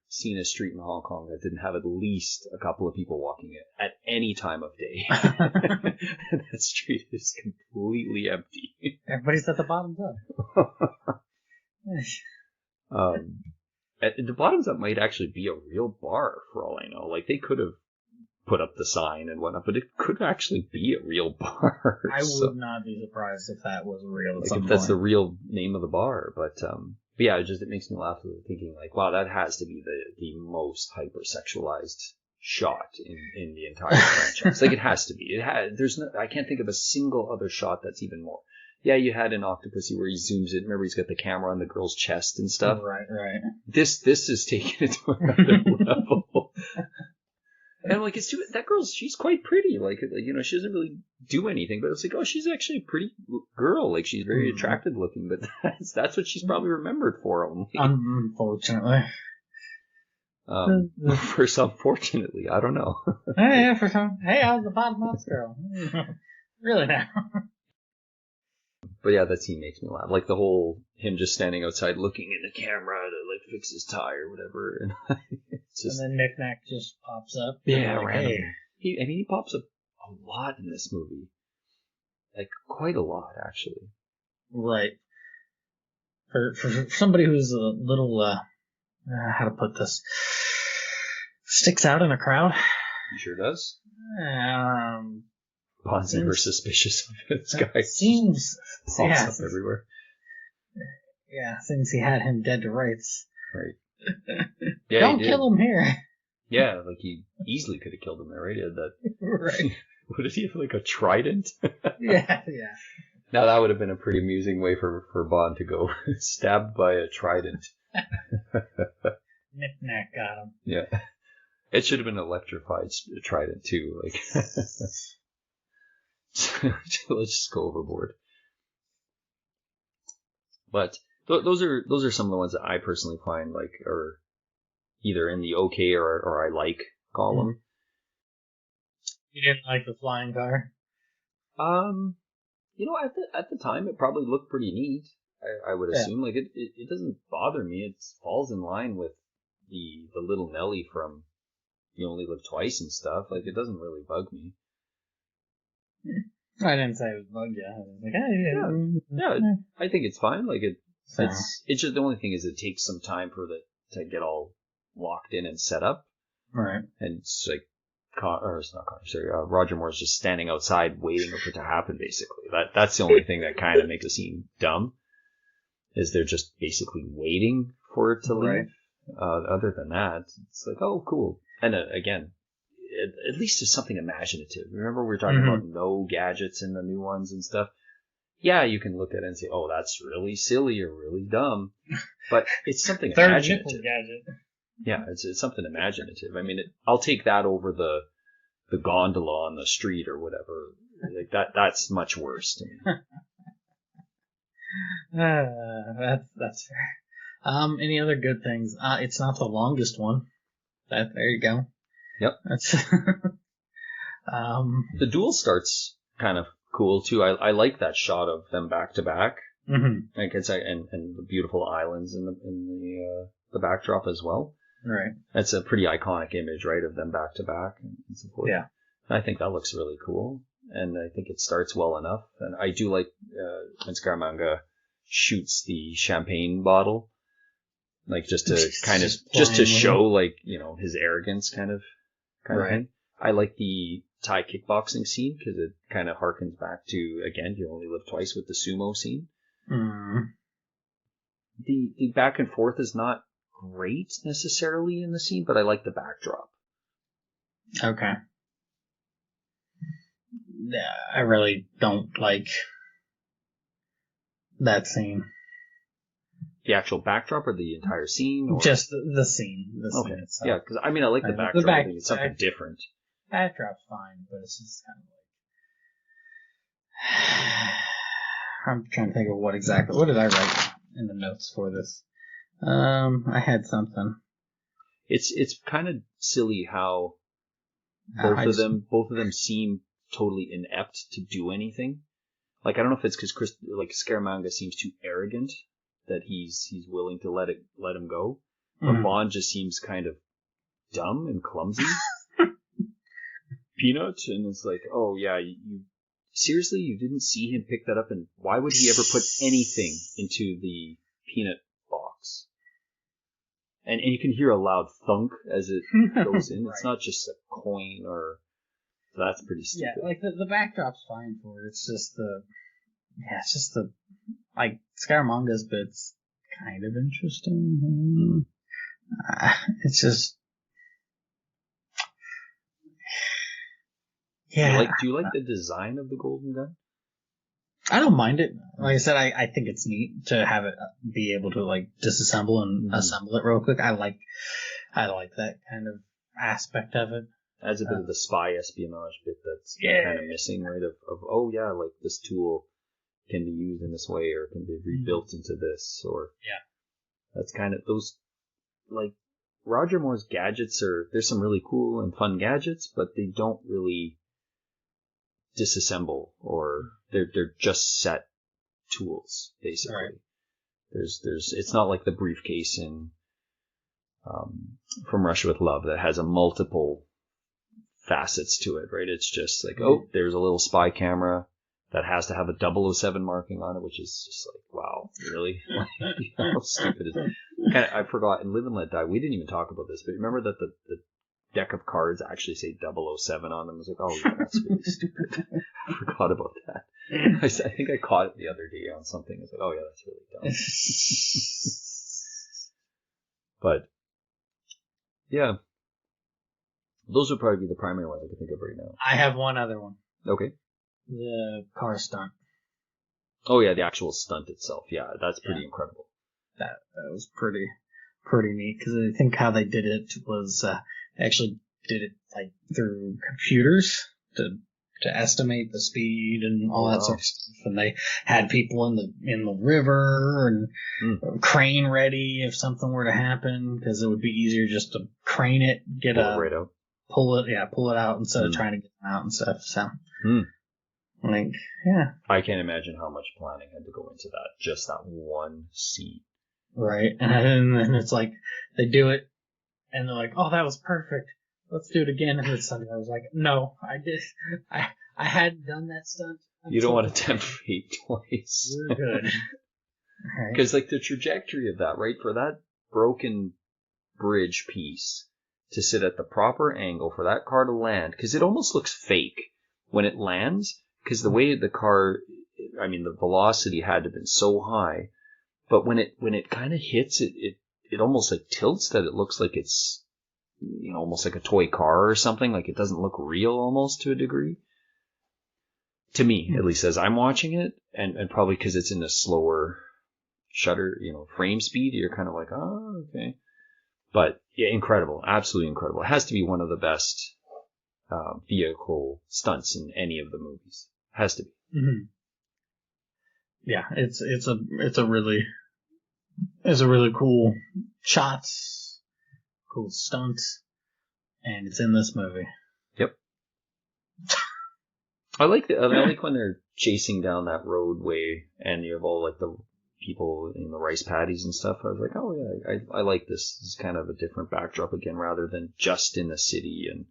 seen a street in Hong Kong that didn't have at least a couple of people walking it at any time of day. That street is completely empty. Everybody's at the bottom up. At the Bottoms Up might actually be a real bar for all I know. Like, they could have put up the sign and whatnot, but it could actually be a real bar. I would not be surprised if that was real at some if that's point. the real name of the bar. But yeah, it makes me laugh thinking like, wow, that has to be the most hypersexualized shot in the entire franchise. Like, it has to be. I can't think of a single other shot that's even more. Yeah, you had an Octopussy where he zooms in. Remember, he's got the camera on the girl's chest and stuff. Right. This is taking it to another level. And like, that girl, she's quite pretty. Like, she doesn't really do anything, but it's like, oh, she's actually a pretty girl. Like, she's very attractive looking, but that's what she's probably remembered for only. Unfortunately. For some, fortunately, I don't know. For some. Hey, I was the bottom mouse girl. Really now. But yeah, that scene makes me laugh. Like, the whole, him just standing outside looking in the camera to, like, fix his tie or whatever. And it's just... And then Knick Knack just pops up. Yeah, like, randomly. hey. He pops up a lot in this movie. Like, quite a lot, actually. Right. For somebody who's a little, how to put this, sticks out in a crowd. He sure does. Bonds never suspicious of this guy. Seems pops up everywhere. Yeah, since he had him dead to rights. Right. Yeah, don't kill him here. Yeah, like he easily could have killed him there, right? He had that. Right. What did he have, like a trident? Yeah. Now that would have been a pretty amusing way for Bond to go. Stabbed by a trident. Knick Knack got him. Yeah. It should have been an electrified trident too. Like, let's just go overboard. But those are some of the ones that I personally find like are either in the okay or I like column. You didn't like the flying car? At the time it probably looked pretty neat. I would assume like it doesn't bother me. It falls in line with the little Nelly from You Only Live Twice and stuff. Like, it doesn't really bug me. I didn't say it was bug you. I was like, hey, yeah, I think it's fine. Like it's just the only thing is it takes some time for to get all locked in and set up. Right. And it's like, Roger Moore's just standing outside waiting for it to happen. Basically, that's the only thing that kind of makes the scene dumb. Is they're just basically waiting for it to leave. Other than that, it's like, oh, cool. And again, at least there's something imaginative. Remember we were talking about no gadgets in the new ones and stuff? Yeah, you can look at it and say, oh, that's really silly or really dumb. But it's something imaginative. Gadget. Yeah, it's something imaginative. I mean, I'll take that over the gondola on the street or whatever. Like that's much worse to me. That's fair. Any other good things? It's not the longest one. There you go. Yep. That's the duel starts kind of cool too. I like that shot of them back to back. Mm-hmm. Like it's and the beautiful islands in the backdrop as well. Right. That's a pretty iconic image, right, of them back to back and so forth. Yeah. I think that looks really cool, and I think it starts well enough. And I do like when Scaramanga shoots the champagne bottle, like just to show like his arrogance kind of thing. I like the Thai kickboxing scene because it kind of harkens back to, again, You Only Live Twice with the sumo scene. Mm. The back and forth is not great necessarily in the scene, but I like the backdrop. Okay. Yeah, I really don't like that scene. The actual backdrop or the entire scene? Or? Just the scene. The scene itself. Yeah, because I like the backdrop. I think it's something different. Backdrop's fine, but it's just kind of I'm trying to think of what did I write in the notes for this? I had something. It's kind of silly how both of them seem totally inept to do anything. Like, I don't know if it's because Scaramanga seems too arrogant that he's willing to let him go, but Bond just seems kind of dumb and clumsy. Peanut, and it's like, oh yeah, you seriously, you didn't see him pick that up, and why would he ever put anything into the peanut box? And you can hear a loud thunk as it goes in. Right. It's not just a coin or... That's pretty stupid. Yeah, like the backdrop's fine for it. It's just like, Scaramanga's bit's kind of interesting. It's just... Yeah. Do you like the design of the golden gun? I don't mind it. Like I said, I think it's neat to have it be able to like disassemble and assemble it real quick. I like that kind of aspect of it. Adds a bit of the spy espionage bit that's kind of missing, right? Of oh yeah, like this tool can be used in this way or can be rebuilt into this, or that's kind of those, like, Roger Moore's gadgets there's some really cool and fun gadgets, but they don't really disassemble, or they're just set tools basically. Right. There's it's not like the briefcase in From Russia with Love that has a multiple facets to it, right? It's just like, oh, there's a little spy camera that has to have a 007 marking on it, which is just like, wow, really? How stupid is it? I forgot, in Live and Let Die, we didn't even talk about this, but remember that the deck of cards actually say 007 on them? I was like, oh, yeah, that's really stupid. I forgot about that. I think I caught it the other day on something. I was like, oh, yeah, that's really dumb. But, yeah. Those would probably be the primary ones I can think of right now. I have one other one. Okay. The car stunt. Oh, yeah, the actual stunt itself. Yeah, that's pretty incredible. That was pretty neat, because I think how they did it was actually did it like through computers to estimate the speed and all that sort of stuff, and they had people in the river and crane ready if something were to happen, because it would be easier just to crane it, pull it out instead of trying to get them out and stuff. So, like, yeah, I can't imagine how much planning had to go into that, just that one scene. Right, and then it's like they do it, and they're like, "Oh, that was perfect. Let's do it again." And then Sunday, I was like, "No, I hadn't done that stunt." You don't want to tempt fate twice. We're good. Because like the trajectory of that, right, for that broken bridge piece to sit at the proper angle for that car to land, because it almost looks fake when it lands, because the way the car, I mean, the velocity had to have been so high. But when it kind of hits, it almost like tilts that it looks like it's, you know, almost like a toy car or something. Like it doesn't look real almost to a degree. To me, at least as I'm watching it, and probably because it's in a slower shutter, you know, frame speed, you're kind of like, oh, okay. But yeah, incredible, absolutely incredible. It has to be one of the best vehicle stunts in any of the movies. Has to be. Mm-hmm. Yeah, it's a really cool shots, cool stunts, and it's in this movie. Yep. I like when they're chasing down that roadway and you have all like the people in the rice paddies and stuff. I was like, oh yeah, I like this. This is kind of a different backdrop again, rather than just in the city and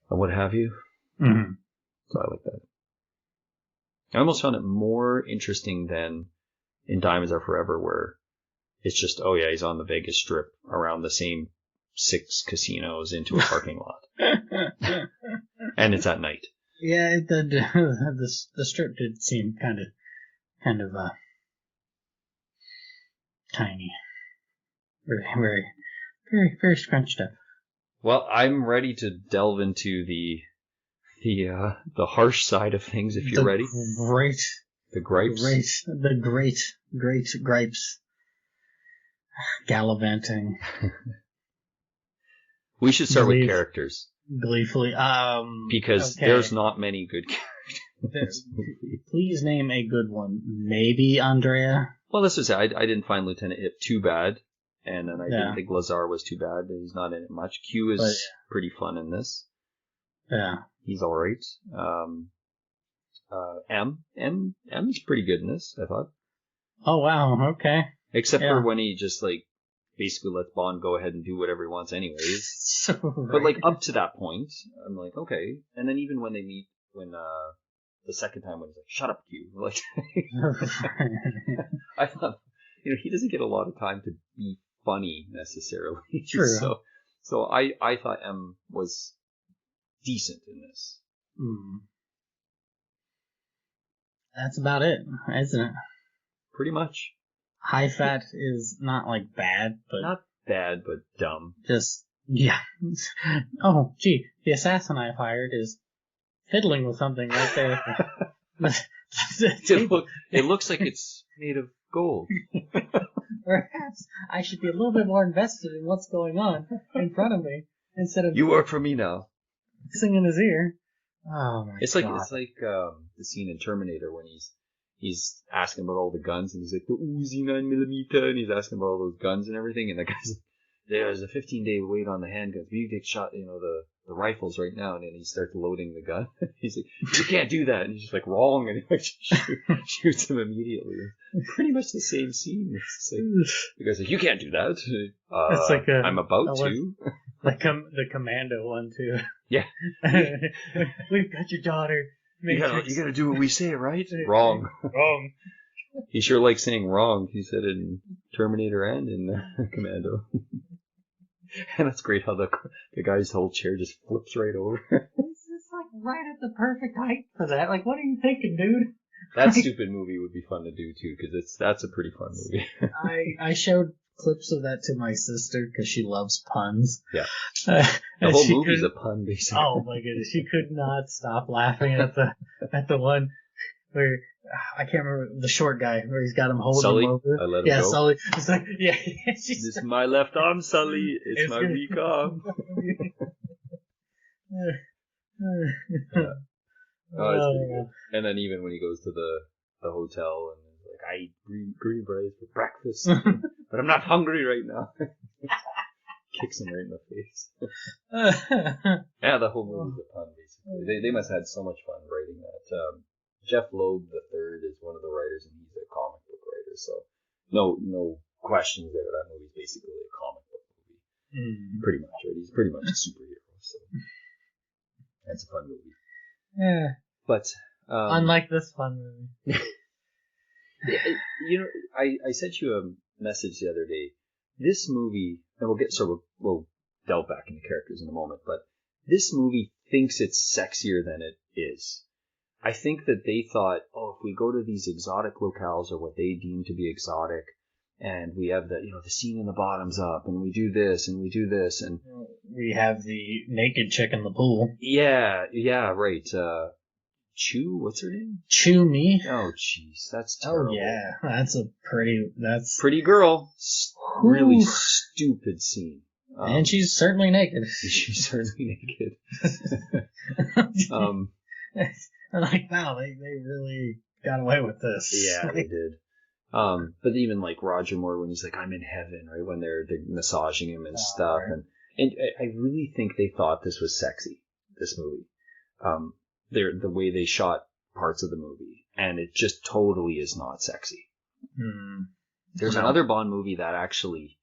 what have you. Mm-hmm. So I like that. I almost found it more interesting than in Diamonds Are Forever, where it's just, oh yeah, he's on the Vegas Strip around the same 6 casinos into a parking lot. And it's at night. Yeah, the strip did seem kind of tiny. Very, very, very, very scrunched up. Well, I'm ready to delve into the harsh side of things if you're ready. The gripes. The great gripes. Gallivanting. We should start with characters. Gleefully. Because there's not many good characters. Please name a good one. Maybe Andrea. Well, this was I didn't find Lieutenant Hip too bad, and then I Yeah. didn't think Lazar was too bad. He's not in it much. Q is pretty fun in this. Yeah. He's all right. M's pretty good in this, I thought. Oh wow. Okay. Except for when he just like basically lets Bond go ahead and do whatever he wants anyways. Right. But like up to that point, I'm like, okay. And then even when they meet, the second time when he's like, shut up, Q. Like, I thought, he doesn't get a lot of time to be funny necessarily. True. So I thought M was decent in this. That's about it, isn't it? Pretty much. High fat is not like bad, but not bad, but dumb. Just Oh, gee, the assassin I've hired is fiddling with something right there. It looks like it's made of gold. Perhaps I should be a little bit more invested in what's going on in front of me instead of you work for me now. singing in his ear. Oh my God. It's like the scene in Terminator when he's asking about all the guns and he's like the Uzi 9mm and he's asking about all those guns and everything and the guy's like, there's a 15-day wait on the handguns. We take shot, the rifles right now, and then he starts loading the gun. He's like, you can't do that, and he's just like wrong, and he like shoots him immediately. Pretty much the same scene. It's like, the guy's like, you can't do that. It's like I'm about to. Like the Commando one too. Yeah. We've got your daughter. You gotta do what we say, right? Wrong. Wrong. He sure likes saying wrong. He said it in Terminator and in Commando. And that's great how the guy's whole chair just flips right over. It's just like right at the perfect height for that. Like, what are you thinking, dude? That stupid movie would be fun to do too, because that's a pretty fun movie. I showed clips of that to my sister because she loves puns. Yeah, the whole movie's a pun, basically. Oh my goodness, she could not stop laughing at the one where I can't remember the short guy where he's got him holding Sully? him over. I let him go. Sully. It's like, yeah. This is my left arm, Sully. It's my weak arm. And then even when he goes to the hotel and he's like, I eat green berries for breakfast, but I'm not hungry right now. Kicks him right in the face. Yeah, the whole movie's a pun, basically. They must have had so much fun writing that. Jeff Loeb III is one of the writers, and he's a comic book writer, so no questions there. That movie's basically a comic book movie. Pretty much, right? He's pretty much a superhero, so that's a fun movie. Yeah. But unlike this fun movie. I sent you a message the other day. This movie, and we'll delve back into characters in a moment, but this movie thinks it's sexier than it is. I think that they thought, if we go to these exotic locales or what they deem to be exotic, and we have the scene in the bottoms up, and we do this and we do this, and we have the naked chick in the pool. Yeah, right. Chew, what's her name? Chew Me. Oh, jeez, that's terrible. Oh yeah, that's pretty girl. Really stupid scene. And she's certainly naked. She's certainly naked. I'm like, wow, they really got away with this. Yeah, they did. But even like Roger Moore when he's like, I'm in heaven, right? When they're massaging him and stuff. Right. And I really think they thought this was sexy, this movie. The way they shot parts of the movie. And it just totally is not sexy. There's another Bond movie that actually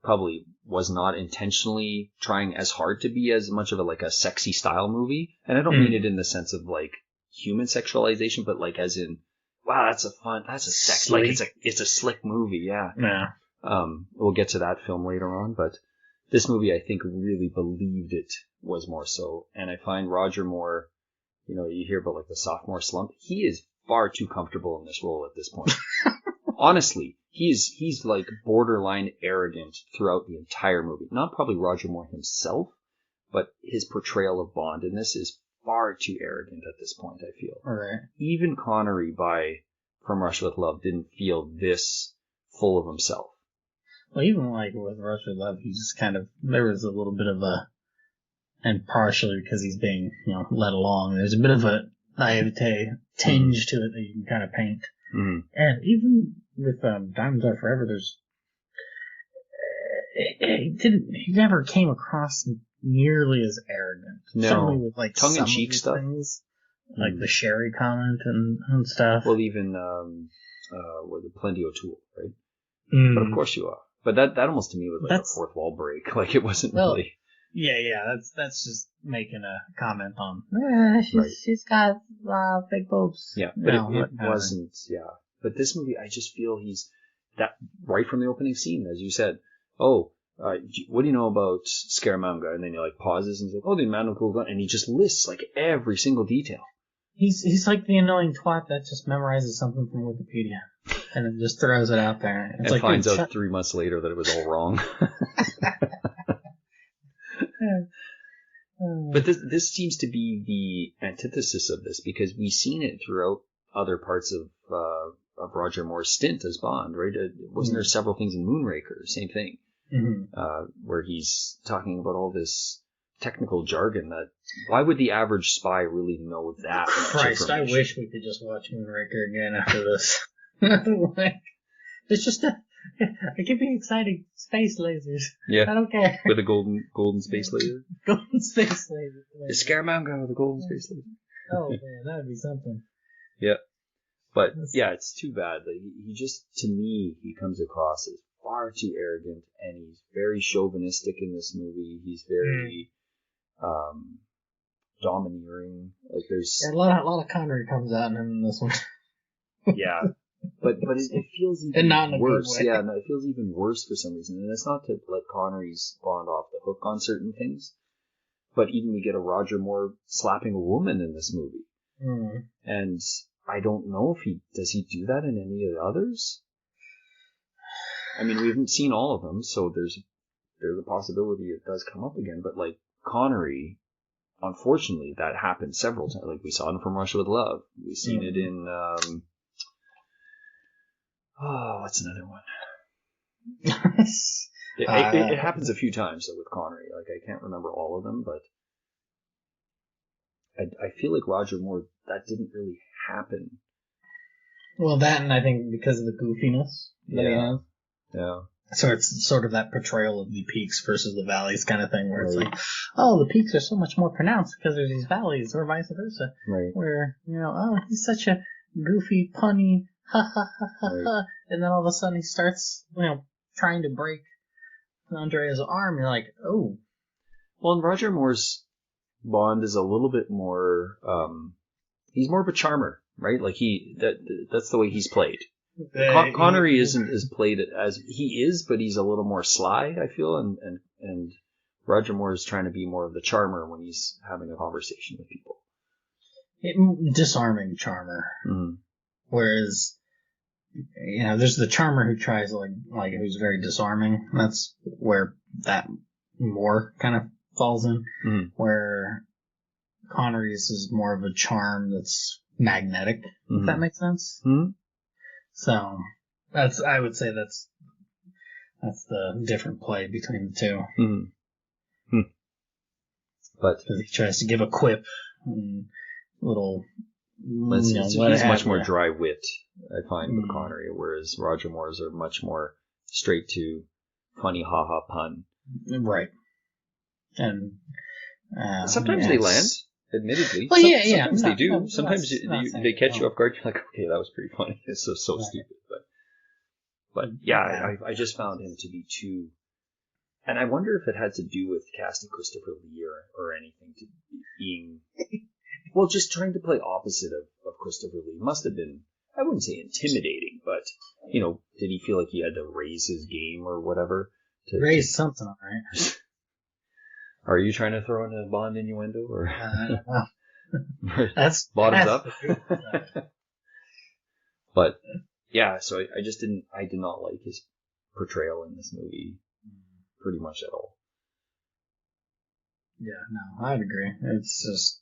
probably was not intentionally trying as hard to be as much of a sexy style movie. And I don't mean it in the sense of like human sexualization, but like as in, wow, that's a sex, like it's a slick movie. Yeah. We'll get to that film later on, but this movie I think really believed it was more so. And I find Roger Moore, you hear about like the sophomore slump. He is far too comfortable in this role at this point. Honestly, he's like borderline arrogant throughout the entire movie. Not probably Roger Moore himself, but his portrayal of Bond in this is far too arrogant at this point, I feel. All right. Even Connery From Russia with Love didn't feel this full of himself. Well, even like with Russia with Love, he just there was a little bit of and partially because he's being, led along, there's a bit of naivete tinge to it that you can kind of paint. Mm. And even with Diamonds Are Forever, there's he never came across nearly as arrogant. No. Certainly with like Tongue-in-cheek stuff. Things, like the Sherry comment and stuff. Well, even with Plenty O'Toole, right? Mm. But of course you are. But that almost to me was like a fourth wall break. Like it wasn't really. Yeah. That's just making a comment on. She's got big boobs. Yeah, but it wasn't. Yeah, but this movie, I just feel he's that right from the opening scene, as you said. Oh, what do you know about Scaramanga? And then he like pauses and he's like, oh, the man of cool gun, and he just lists like every single detail. He's like the annoying twat that just memorizes something from Wikipedia and then just throws it out there. It's and like, finds out 3 months later that it was all wrong. But this seems to be the antithesis of this, because we've seen it throughout other parts of Roger Moore's stint as Bond, right? Wasn't there several things in Moonraker, same thing, where he's talking about all this technical jargon that, why would the average spy really know that much Christ, I information? wish we could just watch Moonraker again after this. Like, it's just it could be exciting. Space lasers. Yeah. I don't care. With a golden space laser. Golden space laser. The Scaramanga with a golden space laser. Oh man, that would be something. Yeah. But yeah, it's too bad. Like, he just, to me, he comes across as far too arrogant, and he's very chauvinistic in this movie. He's very domineering. Like there's a lot of Connery comes out in him in this one. Yeah. But it feels even not in a worse. good way. Yeah, no, it feels even worse for some reason. And it's not to let Connery's Bond off the hook on certain things, but even we get a Roger Moore slapping a woman in this movie. And I don't know if does he do that in any of the others? I mean, we haven't seen all of them, so there's a possibility it does come up again. But like Connery, unfortunately, that happened several times. Like we saw it in From Russia with Love. We've seen it in what's another one? It happens a few times though with Connery. Like I can't remember all of them, but I feel like Roger Moore, that didn't really happen. Well, that, and I think because of the goofiness that he has. Yeah. So it's sort of that portrayal of the peaks versus the valleys kind of thing, where it's like, oh, the peaks are so much more pronounced because there's these valleys, or vice versa. Right. Where, oh, he's such a goofy, punny, ha ha ha ha ha, and then all of a sudden he starts, trying to break Andrea's arm. You're like, oh. Well, and Roger Moore's Bond is a little bit more, he's more of a charmer, right? Like that's the way he's played. Connery isn't as played as he is, but he's a little more sly, I feel, and Roger Moore is trying to be more of the charmer when he's having a conversation with people. Disarming charmer. Mm-hmm. Whereas, there's the charmer who tries like who's very disarming. That's where that Moore kind of falls in. Mm-hmm. Where Connery's is more of a charm that's magnetic. If that makes sense. Mm-hmm. So I would say that's the different play between the two. Mm-hmm. But he tries to give a quip and little. He's much more dry wit, I find, with Connery, whereas Roger Moore's are much more straight to funny ha-ha pun. Right. And sometimes they land, admittedly. Well, sometimes they do. Sometimes they catch you off guard. You're like, okay, that was pretty funny. It's so stupid. But yeah, I just found him to be too. And I wonder if it had to do with casting Christopher Lee or anything to being. Well, just trying to play opposite of Christopher Lee must have been, I wouldn't say intimidating, but, did he feel like he had to raise his game or whatever? Raise something, right? Are you trying to throw in a Bond innuendo? Or that's bottoms up? But, yeah, so I did not like his portrayal in this movie pretty much at all. Yeah, no, I'd agree. It's just...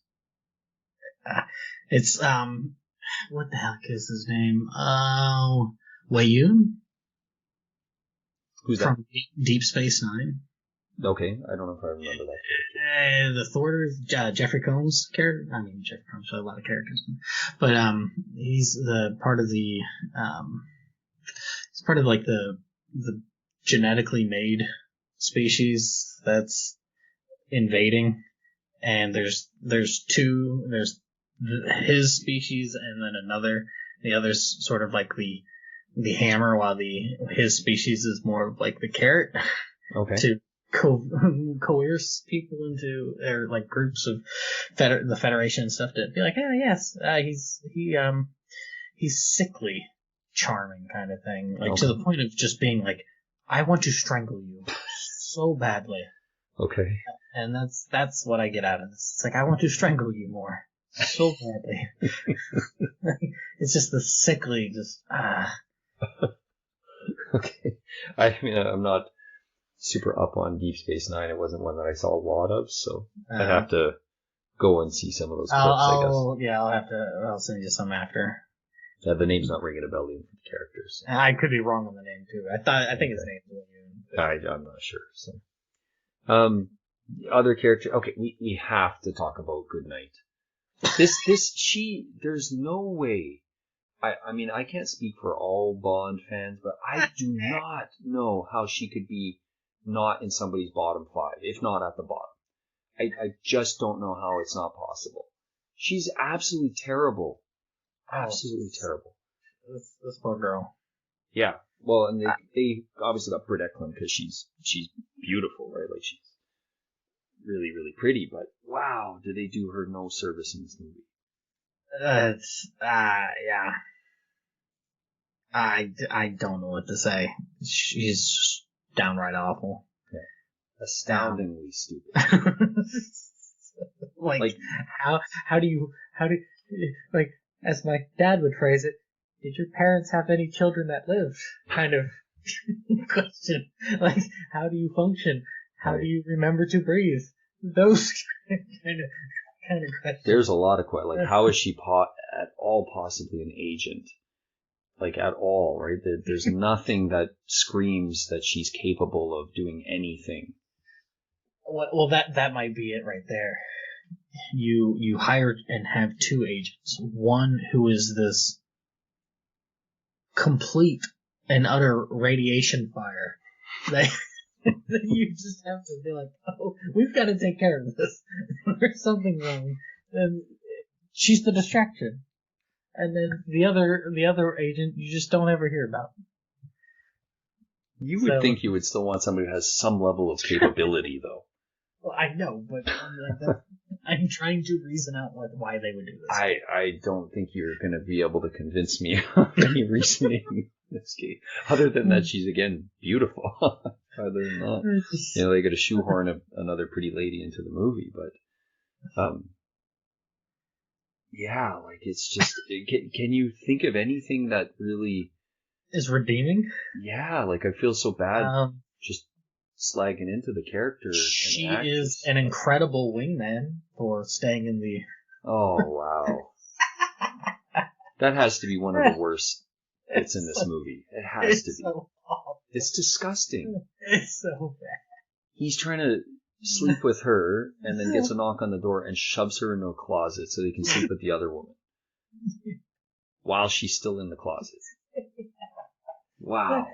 It's what the heck is his name? Wei Yun. Who's from Deep Space Nine? Okay, I don't know if I remember that. The Thor's Jeffrey Combs character. I mean, Jeffrey Combs has a lot of characters, but he's the part of the he's part of like the genetically made species that's invading, and there's two. There's his species and then another. The other's sort of like the hammer, while his species is more like the carrot. Okay. To coerce people into, or like groups of the Federation and stuff, to be like, oh yes, he's sickly charming kind of thing, like to the point of just being like, I want to strangle you so badly. Okay. And that's what I get out of this. It's like, I want to strangle you more so badly. It's just the sickly, just Okay. I mean, I'm not super up on Deep Space Nine. It wasn't one that I saw a lot of, so I'd have to go and see some of those clips, I guess. Yeah, I'll send you some after. Yeah, the name's not ringing a bell even for the characters. I could be wrong on the name too. I think his name's William. I'm not sure. So, other character. Okay, we have to talk about Goodnight. There's no way. I mean, I can't speak for all Bond fans, but I do not know how she could be not in somebody's bottom 5, if not at the bottom. I just don't know how it's not possible. She's absolutely terrible. Absolutely terrible. This poor girl. Yeah. Well, and they obviously got Britt Eklund because she's beautiful, right? Like, she's really, really pretty, but wow, did they do her no service in this movie? Yeah. I don't know what to say. She's just downright awful. Yeah. Astoundingly stupid. like how do you like, as my dad would phrase it, did your parents have any children that lived? Kind of question. Like, how do you function? How do you remember to breathe? Those kind of questions. There's a lot of questions. Like, how is she at all possibly an agent? Like, at all, right? There's nothing that screams that she's capable of doing anything. Well, that might be it right there. You hire and have two agents. One who is this complete and utter radiation fire that you just have to be like, oh, we've got to take care of this. There's something wrong. And she's the distraction. And then the other agent you just don't ever hear about. You would think you would still want somebody who has some level of capability, though. Well, I know, but I'm trying to reason out why they would do this. I don't think you're going to be able to convince me of any reasoning in this case. Other than that, she's, again, beautiful. Other than that, they got to shoehorn another pretty lady into the movie, but yeah, like, it's just, can you think of anything that really is redeeming? Yeah, like, I feel so bad just slagging into the character. She is an incredible wingman for staying in the... Oh, wow. That has to be one of the worst bits in this movie. It has to be. So awful. It's disgusting. It's so bad. He's trying to sleep with her and then gets a knock on the door and shoves her into a closet so he can sleep with the other woman while she's still in the closet. Wow.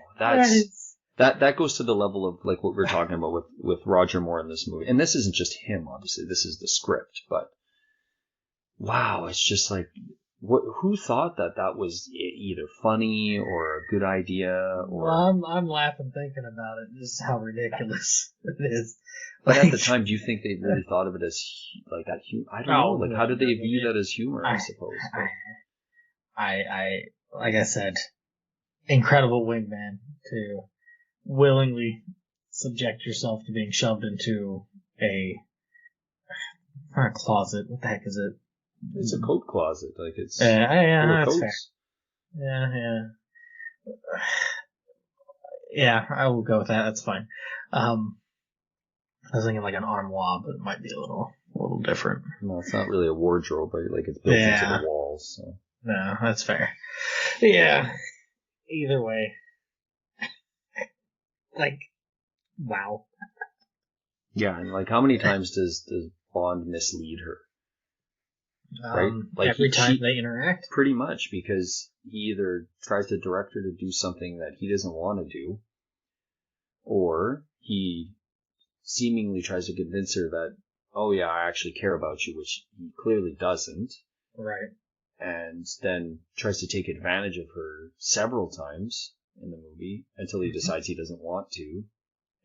That goes to the level of, like, what we're talking about with Roger Moore in this movie. And this isn't just him, obviously. This is the script. But, wow, it's just like, who thought that was either funny or a good idea? Or... Well, I'm laughing thinking about it, just how ridiculous it is. But at the time, do you think they really thought of it as, like, that humor? I don't know. Like, how did they view that as humor, I suppose? Like I said, incredible wingman to willingly subject yourself to being shoved into not a closet. What the heck is it? It's a coat closet. Like, it's that's fair. Yeah, I will go with that. That's fine. I was thinking like an armoire, but it might be a little different. No, it's not really a wardrobe, right? Like, it's built into the walls. So. No, that's fair. Yeah. Either way. Like, wow. Yeah, and like how many times does Bond mislead her? Right? Like Every time they interact. Pretty much, because he either tries to direct her to do something that he doesn't want to do, or he seemingly tries to convince her that, oh yeah, I actually care about you, which he clearly doesn't. Right. And then tries to take advantage of her several times in the movie until he decides he doesn't want to,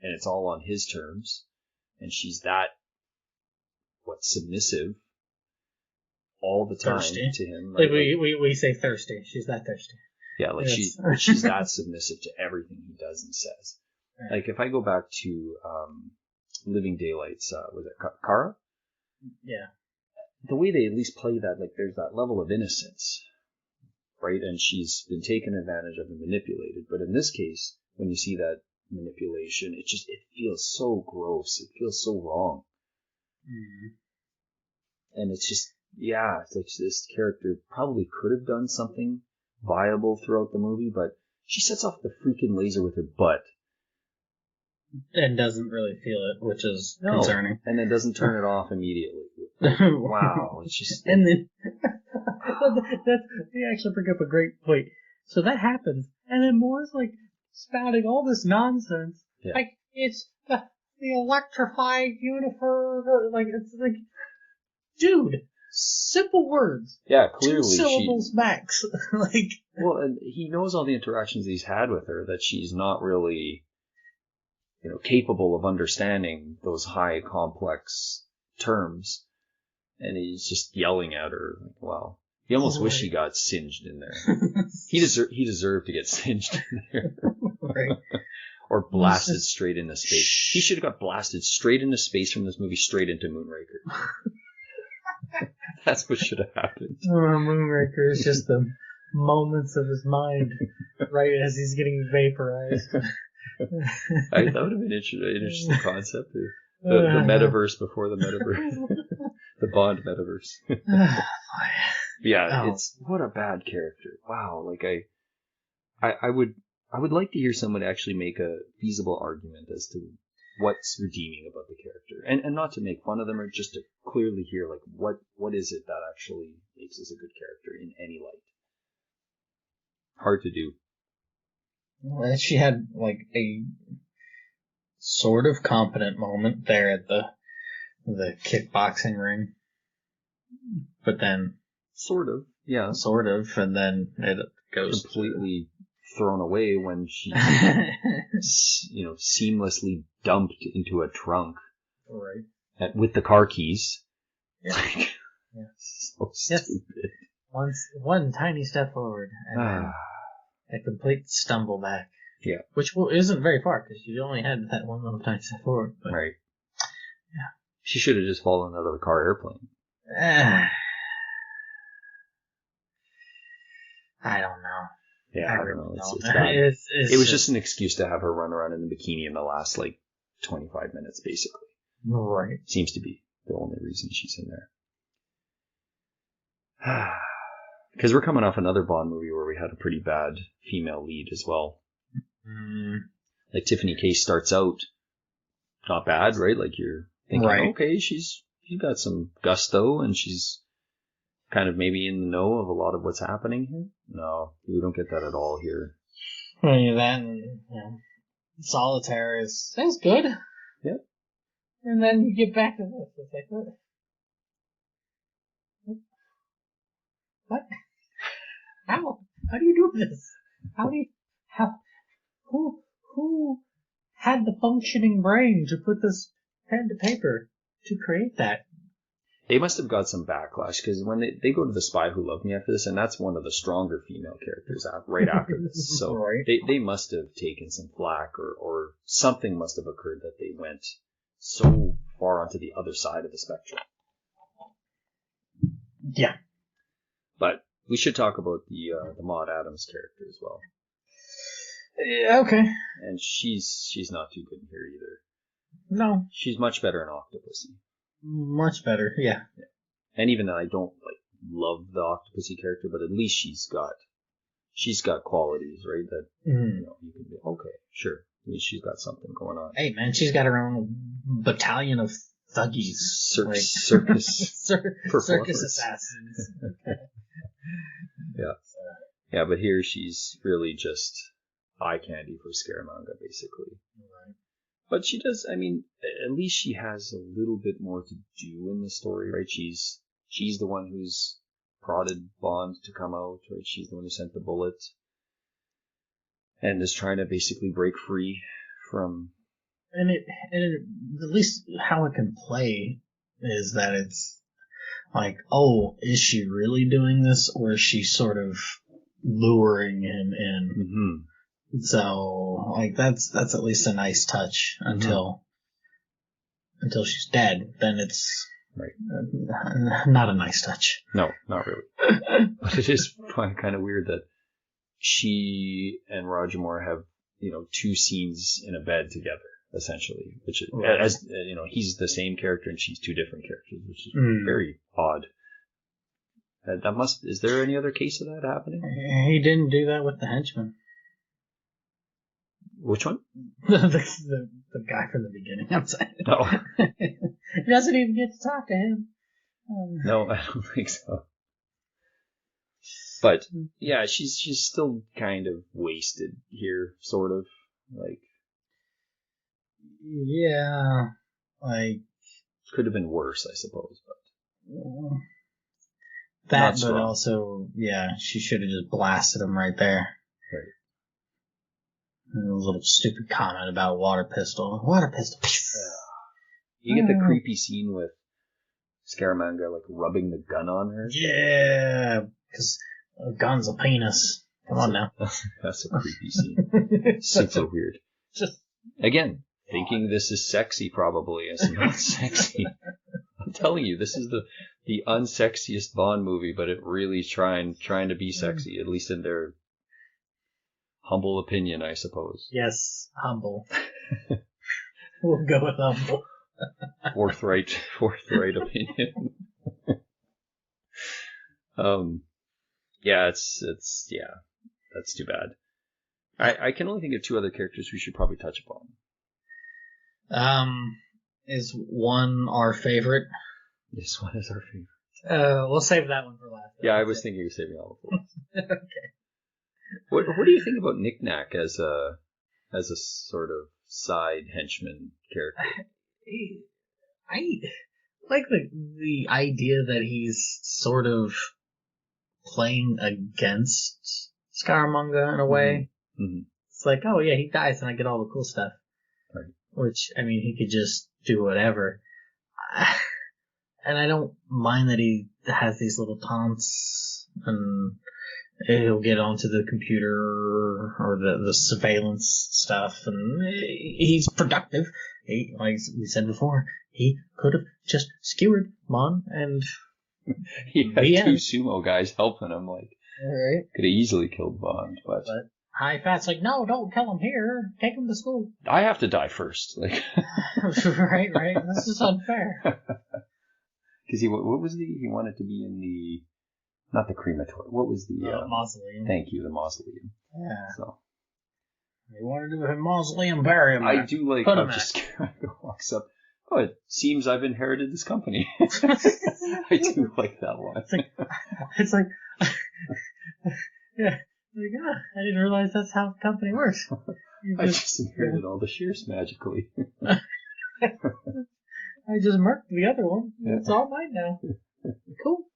and it's all on his terms. And she's that, submissive all the time Thirsty. to him. Right? Like we say thirsty. She's that thirsty. Yeah, like she's that submissive to everything he does and says. Right. Like if I go back to Living Daylights, was it Kara? Yeah. The way they at least play that, like there's that level of innocence, right? And she's been taken advantage of and manipulated. But in this case, when you see that manipulation, it feels so gross. It feels so wrong. Mm-hmm. And it's just, it's like this character probably could have done something viable throughout the movie, but she sets off the freaking laser with her butt. And doesn't really feel it, which is concerning. And then doesn't turn it off immediately. Wow, it's just... And then, you actually bring up a great point. So that happens, and then Moore's like spouting all this nonsense. Yeah. Like, it's the electrified universe, like, it's like, dude, simple words. Yeah, clearly 2 syllables max. Like, well, and he knows all the interactions he's had with her, that she's not really, capable of understanding those high, complex terms. And he's just yelling at her. Like, wow. He almost wished he got singed in there. He deserved to get singed in there. Right. Or blasted straight into space. He should have got blasted straight into space from this movie, straight into Moonraker. That's what should have happened. Oh, Moonraker is just the moments of his mind, right as he's getting vaporized. That would have been an interesting concept. The metaverse before the metaverse. The Bond metaverse. It's what a bad character. Wow, like I would like to hear someone actually make a feasible argument as to what's redeeming about the character, and not to make fun of them, or just to clearly hear like what is it that actually makes us a good character in any light. Hard to do. Well, she had like a sort of competent moment there at the kickboxing ring, but then sort of, and then it goes completely thrown away when she seamlessly dumped into a trunk, right, with the car keys. So stupid. One tiny step forward and then a complete stumble back. Yeah, which isn't very far because you only had that one little tiny step forward. But, right. Yeah. She should have just fallen out of the car airplane. I don't know. Yeah, I don't know. It was just an excuse to have her run around in the bikini in the last 25 minutes, basically. Right. Seems to be the only reason she's in there. Because we're coming off another Bond movie where we had a pretty bad female lead as well. Like Tiffany Case starts out not bad, right? Like you're thinking, okay, she's got some gusto and she's kind of maybe in the know of a lot of what's happening here. No, we don't get that at all here. Then Solitaire is good. Yeah. And then you get back to this. It's like, what? How do you do this? Who had the functioning brain to put this pen to paper to create that? They must have got some backlash because when they go to The Spy Who Loved Me after this, and that's one of the stronger female characters right after this. So they must have taken some flack or something must have occurred that they went so far onto the other side of the spectrum. Yeah. But we should talk about the Maud Adams character as well. Yeah, okay. And she's not too good here either. No. She's much better in Octopussy. Much better, yeah. And even though I don't love the Octopussy character, but at least she's got qualities, right? That you can be okay, sure. At least she's got something going on. Hey, man, she's got her own battalion of thuggies. Circus circus assassins. Yeah. Yeah, but here she's really just eye candy for Scaramanga, basically. Right. But she does, I mean, at least she has a little bit more to do in the story, right? She's the one who's prodded Bond to come out, right? She's the one who sent the bullet. And is trying to basically break free from... And it, at least how it can play is that it's like, oh, is she really doing this, or is she sort of luring him in? Mm-hmm. So, like, that's at least a nice touch until she's dead. Then it's right. Not a nice touch. No, not really. But it is kind of weird that she and Roger Moore have, 2 scenes in a bed together, essentially, which is, right. as he's the same character and she's 2 different characters, which is very odd. Is there any other case of that happening? He didn't do that with the henchman. Which one? the guy from the beginning, I'm saying. No. He doesn't even get to talk to him. No, I don't think so. But yeah, she's still kind of wasted here, sort of. Like, yeah, like could have been worse, I suppose. But that, but also, yeah, she should have just blasted him right there. Right. And a little stupid comment about water pistol. Water pistol. You get the creepy scene with Scaramanga like rubbing the gun on her. Yeah, because a gun's a penis. Come on now. That's a creepy scene. Super weird. Just again, thinking this is sexy, probably. It's not sexy. I'm telling you, this is the unsexiest Bond movie, but it really trying to be sexy, at least in their humble opinion, I suppose. Yes, humble. We'll go with humble. Forthright opinion. Yeah, it's that's too bad. I can only think of 2 other characters we should probably touch upon. Is one our favorite? This one is our favorite. We'll save that one for last. Yeah, I was thinking of saving all of them. Okay. What do you think about Knick Knack as a sort of side henchman character? I like the idea that he's sort of playing against Scaramanga in a way. Mm-hmm. It's like, oh yeah, he dies and I get all the cool stuff. Right. Which, I mean, he could just do whatever. And I don't mind that he has these little taunts and he'll get onto the computer or the surveillance stuff, and he's productive. Like we said before, he could have just skewered Mon and he had 2 sumo guys helping him. Like, right. Could have easily killed Bond, but High Fat's like, no, don't kill him here. Take him to school. I have to die first. Like, right. This is unfair. Because he wanted to be in the. Not the crematorium. What was the mausoleum? Thank you, the mausoleum. Yeah. So they wanted to do a mausoleum burial. I do like how just Scaramanga walks up. Oh, it seems I've inherited this company. I do like that one. It's like yeah. Like, I didn't realize that's how the company works. I just inherited all the shares magically. I just marked the other one. Yeah. It's all mine now. Cool.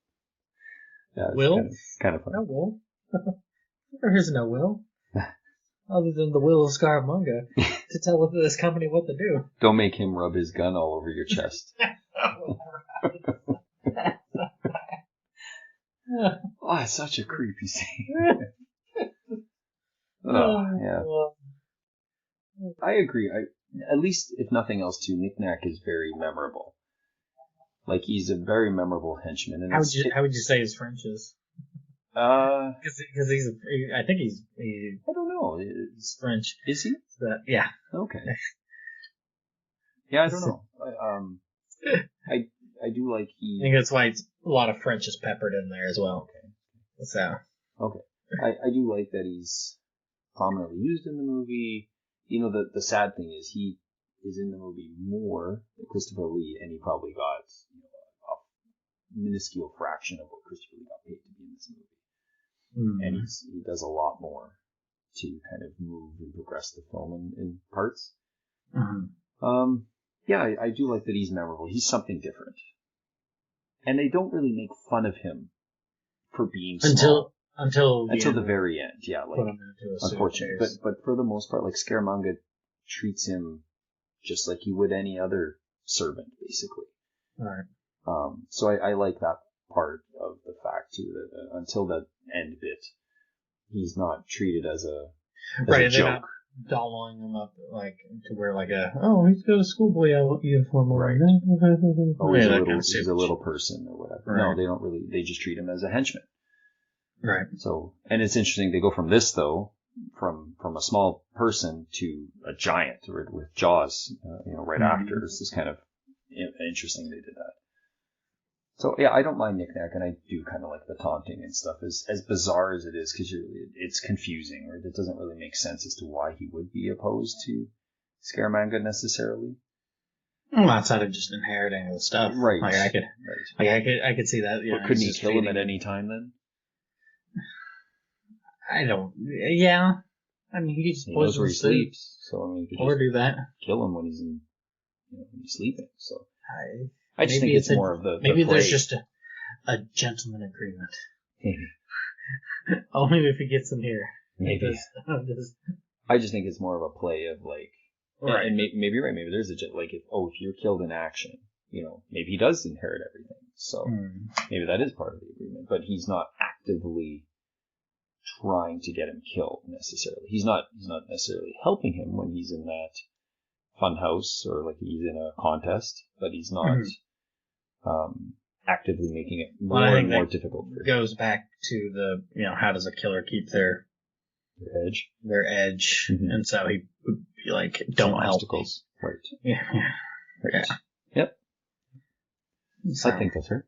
Yeah, Will? Kind of fun. No will. There is no will. Other than the will of Scaramanga to tell this company what to do. Don't make him rub his gun all over your chest. Oh, it's such a creepy scene. Oh, yeah. I agree. At least, if nothing else, too, Knick Knack is very memorable. Like, he's a very memorable henchman. And how would you say his French is? Because I think he's. I don't know. He's French. Is he? Yeah. Okay. Yeah, I don't know. I do like I think that's why a lot of French is peppered in there as well. Okay. So. Okay. I do like that he's prominently used in the movie. the sad thing is he is in the movie more than Christopher Lee, and he probably got a minuscule fraction of what Christopher Lee got paid to be in this movie. And he does a lot more to kind of move and progress the film in parts. I do like that he's memorable. He's something different. And they don't really make fun of him for being small. Until the very end. Yeah, like, unfortunately. But for the most part, like, Scaramanga treats him just like he would any other servant, basically. Right. So I like that part of the fact, too, that until that end bit, he's not treated as a joke. Dolling him up like to wear like he's got a schoolboy uniform on. Right. He's a little person or whatever. Right. No, they don't really. They just treat him as a henchman. Right. So, and it's interesting. They go from this though, from a small person to a giant with jaws. Right after. This is kind of interesting. They did that. So yeah, I don't mind Knick Knack, and I do kind of like the taunting and stuff, as bizarre as it is, because it's confusing, right? It doesn't really make sense as to why he would be opposed to Scaramanga necessarily. Well, outside of just inheriting the stuff, right? Like I could see that. But couldn't he kill him at any time then? I don't. Yeah, I mean he knows where he sleeps, so I mean, you could just do that. Kill him when he's when he's sleeping. So I just think it's more of the maybe there's just a gentleman agreement. Maybe. Only if he gets him here. Maybe. I just think it's more of a play of like, right. And maybe you're right. Maybe there's if you're killed in action, maybe he does inherit everything. So maybe that is part of the agreement. But he's not actively trying to get him killed necessarily. He's not necessarily helping him when he's in that fun house or like he's in a contest, but he's not actively making it more and more difficult for him. Goes back to the how does a killer keep their edge, and so he would be like, don't help me. Right. Yeah. Right. Yeah. Yep. So, I think that's right.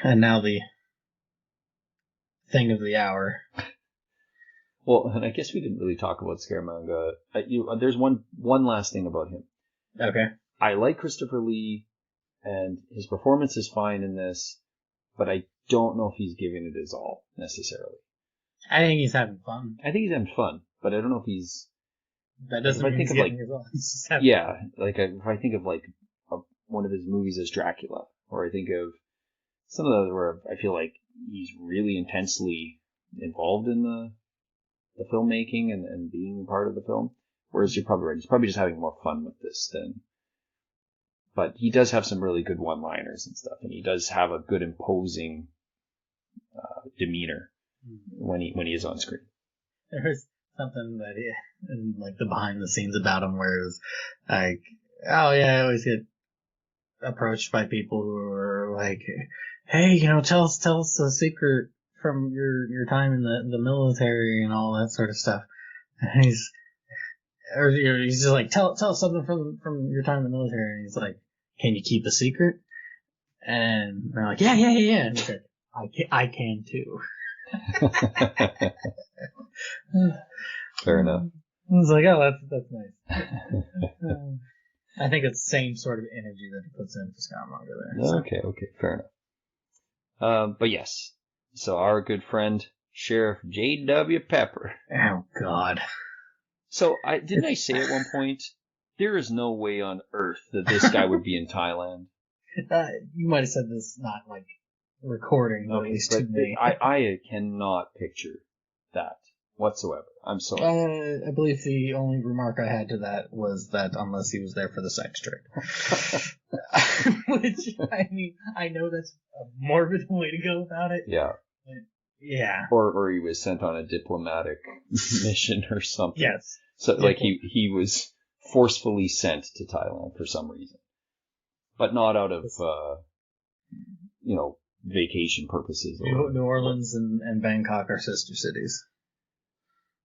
And now the thing of the hour. Well, and I guess we didn't really talk about Scaramanga. There's one last thing about him. Okay. I like Christopher Lee, and his performance is fine in this, but I don't know if he's giving it his all, necessarily. I think he's having fun. But I don't know if he's... That doesn't mean he's giving his all. Yeah, like if I think of like one of his movies as Dracula, or I think of some of the other where I feel like he's really intensely involved in the filmmaking and being part of the film. Whereas you're probably right. He's probably just having more fun with this than... But he does have some really good one-liners and stuff, and he does have a good imposing demeanor when he is on screen. There's something that in like the behind the scenes about him where it was like, oh yeah, I always get approached by people who are like, hey, tell us a secret from your time in the military and all that sort of stuff. And he's just like, tell us something from your time in the military. And he's like, can you keep a secret? And they're like, yeah. And he's like, I can too. Fair enough. I was like, oh, that's nice. I think it's the same sort of energy that he puts in for Scaramanga there. So. Okay, fair enough. But yes, so our good friend Sheriff J.W. Pepper. Oh God. So didn't I say at one point, there is no way on earth that this guy would be in Thailand? You might have said this not like recording, at least to me. I cannot picture that whatsoever. I'm sorry. I believe the only remark I had to that was that unless he was there for the sex trade. Which, I mean, I know that's a morbid way to go about it. Yeah. But, yeah. Or he was sent on a diplomatic mission or something. Yes. So like he was forcefully sent to Thailand for some reason. But not out of vacation purposes. New Orleans and Bangkok are sister cities.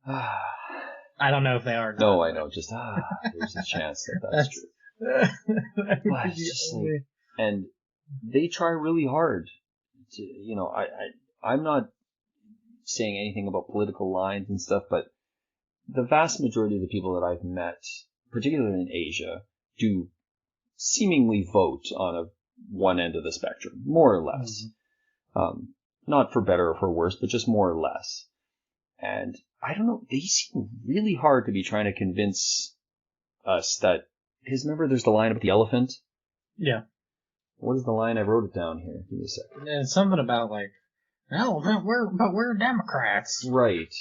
I don't know if they are. No, I know. Just there's a chance that's true. But it's just like, and they try really hard to, I'm not saying anything about political lines and stuff, but the vast majority of the people that I've met, particularly in Asia, do seemingly vote on one end of the spectrum, more or less. Not for better or for worse, but just more or less. And I don't know, they seem really hard to be trying to convince us that, because remember there's the line about the elephant? Yeah. What is the line? I wrote it down here. Give me a second. Yeah, it's something about like, elephant, we're Democrats. Right.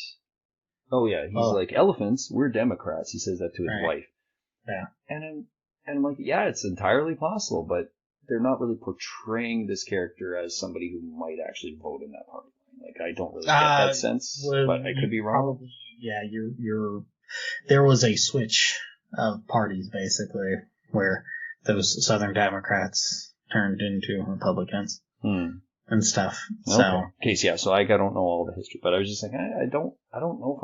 Oh yeah, he's like, elephants, we're Democrats. He says that to his wife. Yeah. And I'm like, yeah, it's entirely possible, but they're not really portraying this character as somebody who might actually vote in that party. Like, I don't really get that sense, but I could be wrong. Probably, yeah, there was a switch of parties, basically, where those Southern Democrats turned into Republicans and stuff. Okay, so I don't know all the history, but I was just like, I don't know if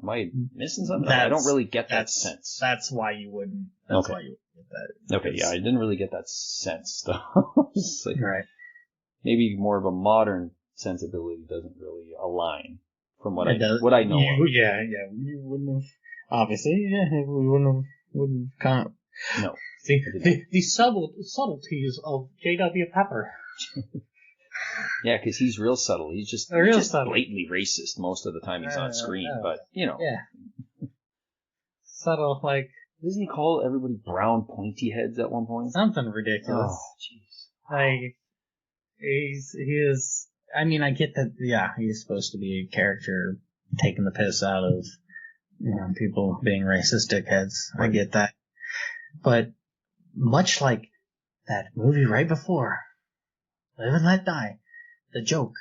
am I missing something? I don't really get that sense. That's why you wouldn't. That's why you wouldn't get that. Okay, yeah, I didn't really get that sense, though. Like, right. Maybe more of a modern sensibility doesn't really align from what I know. Yeah, you wouldn't have. Obviously, we wouldn't have. No. The subtleties of J.W. Pepper. Yeah, because he's real subtle. He's just blatantly racist most of the time he's on screen. But, you know. Yeah. Subtle, like... Doesn't he call everybody brown pointy heads at one point? Something ridiculous. Oh, jeez. Like, he is... I mean, I get that, yeah, he's supposed to be a character taking the piss out of, people being racist dickheads. Right. I get that. But much like that movie right before, Live and Let Die, the joke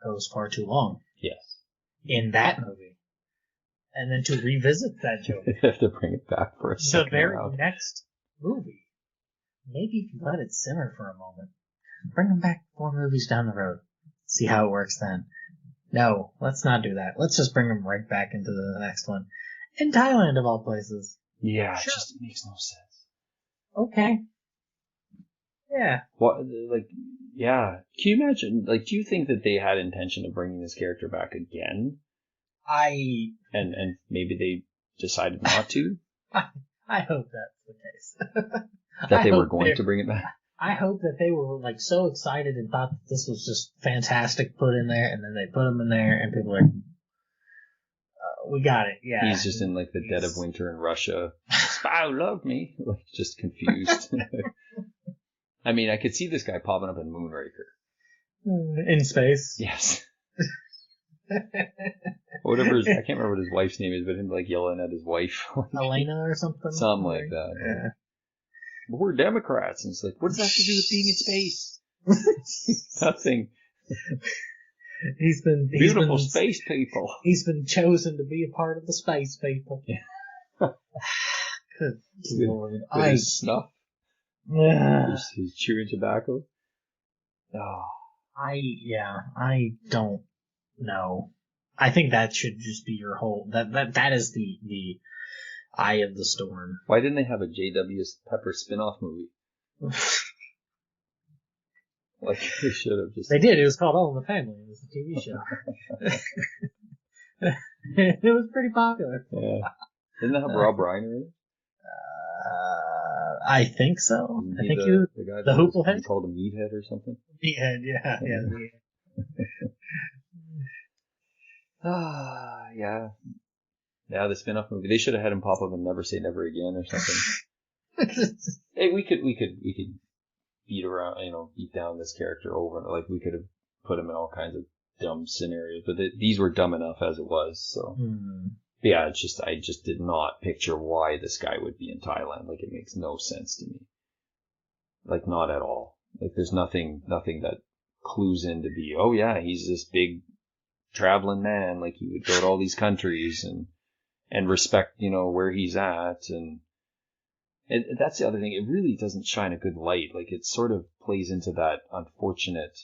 goes far too long. Yes. In that movie. And then to revisit that joke. You have to bring it back for a second. The very next movie. Maybe if you let it simmer for a moment. Bring them back 4 movies down the road. See how it works then. No, let's not do that. Let's just bring them right back into the next one. In Thailand, of all places. Yeah, sure. It just makes no sense. Okay. Yeah. What, like, yeah. Can you imagine, like, do you think that they had intention of bringing this character back again? And maybe they decided not to? I hope that's the case. That they were going to bring it back? I hope that they were like so excited and thought that this was just fantastic put in there, and then they put him in there, and people are like, we got it, yeah. He's just in like the dead of winter in Russia. Spy love me. Like, just confused. I mean, I could see this guy popping up in Moonraker. In space? Yes. Whatever, I can't remember what his wife's name is, but him like yelling at his wife. Elena or something? Something like that. Yeah. But we're Democrats, and it's like, what does that have to do with being in space? Nothing. He's been beautiful space people. He's been chosen to be a part of the space people. Yeah. Good Lord. With his snuff. His chewing tobacco. Oh. I don't know. I think that should just be your whole that is the eye of the storm. Why didn't they have a J.W. Pepper spin-off movie? Like, they should have just... They did. It was called All in the Family. It was a TV show. It was pretty popular. Yeah. Didn't it have Rob Reiner in it? I think so. Isn't I think he he was the the Hooplehead. He called a meathead or something? Meathead, yeah. Yeah. Yeah, the spin-off movie. They should have had him pop up and Never Say Never Again or something. Hey, we could beat down this character over. Like, we could have put him in all kinds of dumb scenarios, but these were dumb enough as it was. So, But yeah, I just did not picture why this guy would be in Thailand. Like, it makes no sense to me. Like, not at all. Like, there's nothing that clues in to be, oh yeah, he's this big traveling man. Like, he would go to all these countries and respect, where he's at. And that's the other thing. It really doesn't shine a good light. Like, it sort of plays into that unfortunate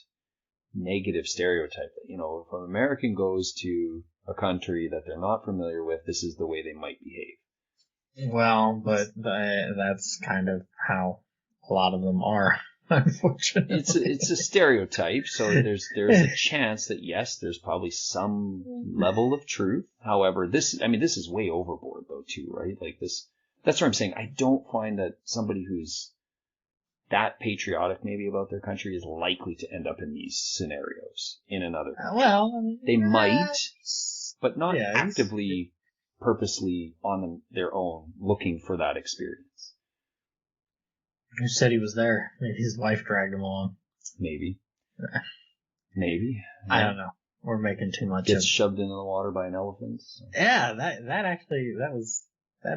negative stereotype that, if an American goes to a country that they're not familiar with, this is the way they might behave. Well, but that's kind of how a lot of them are. unfortunately. it's a stereotype, so there's a chance that yes, there's probably some level of truth. However, this is way overboard though too, right? Like this, that's what I'm saying. I don't find that somebody who's that patriotic maybe about their country is likely to end up in these scenarios in another country. Well, I mean, They might, but not yeah, actively, purposely on their own looking for that experience. Who said he was there? Maybe his wife dragged him along. Maybe. I don't know. We're making too much. Gets shoved into the water by an elephant. So. Yeah, that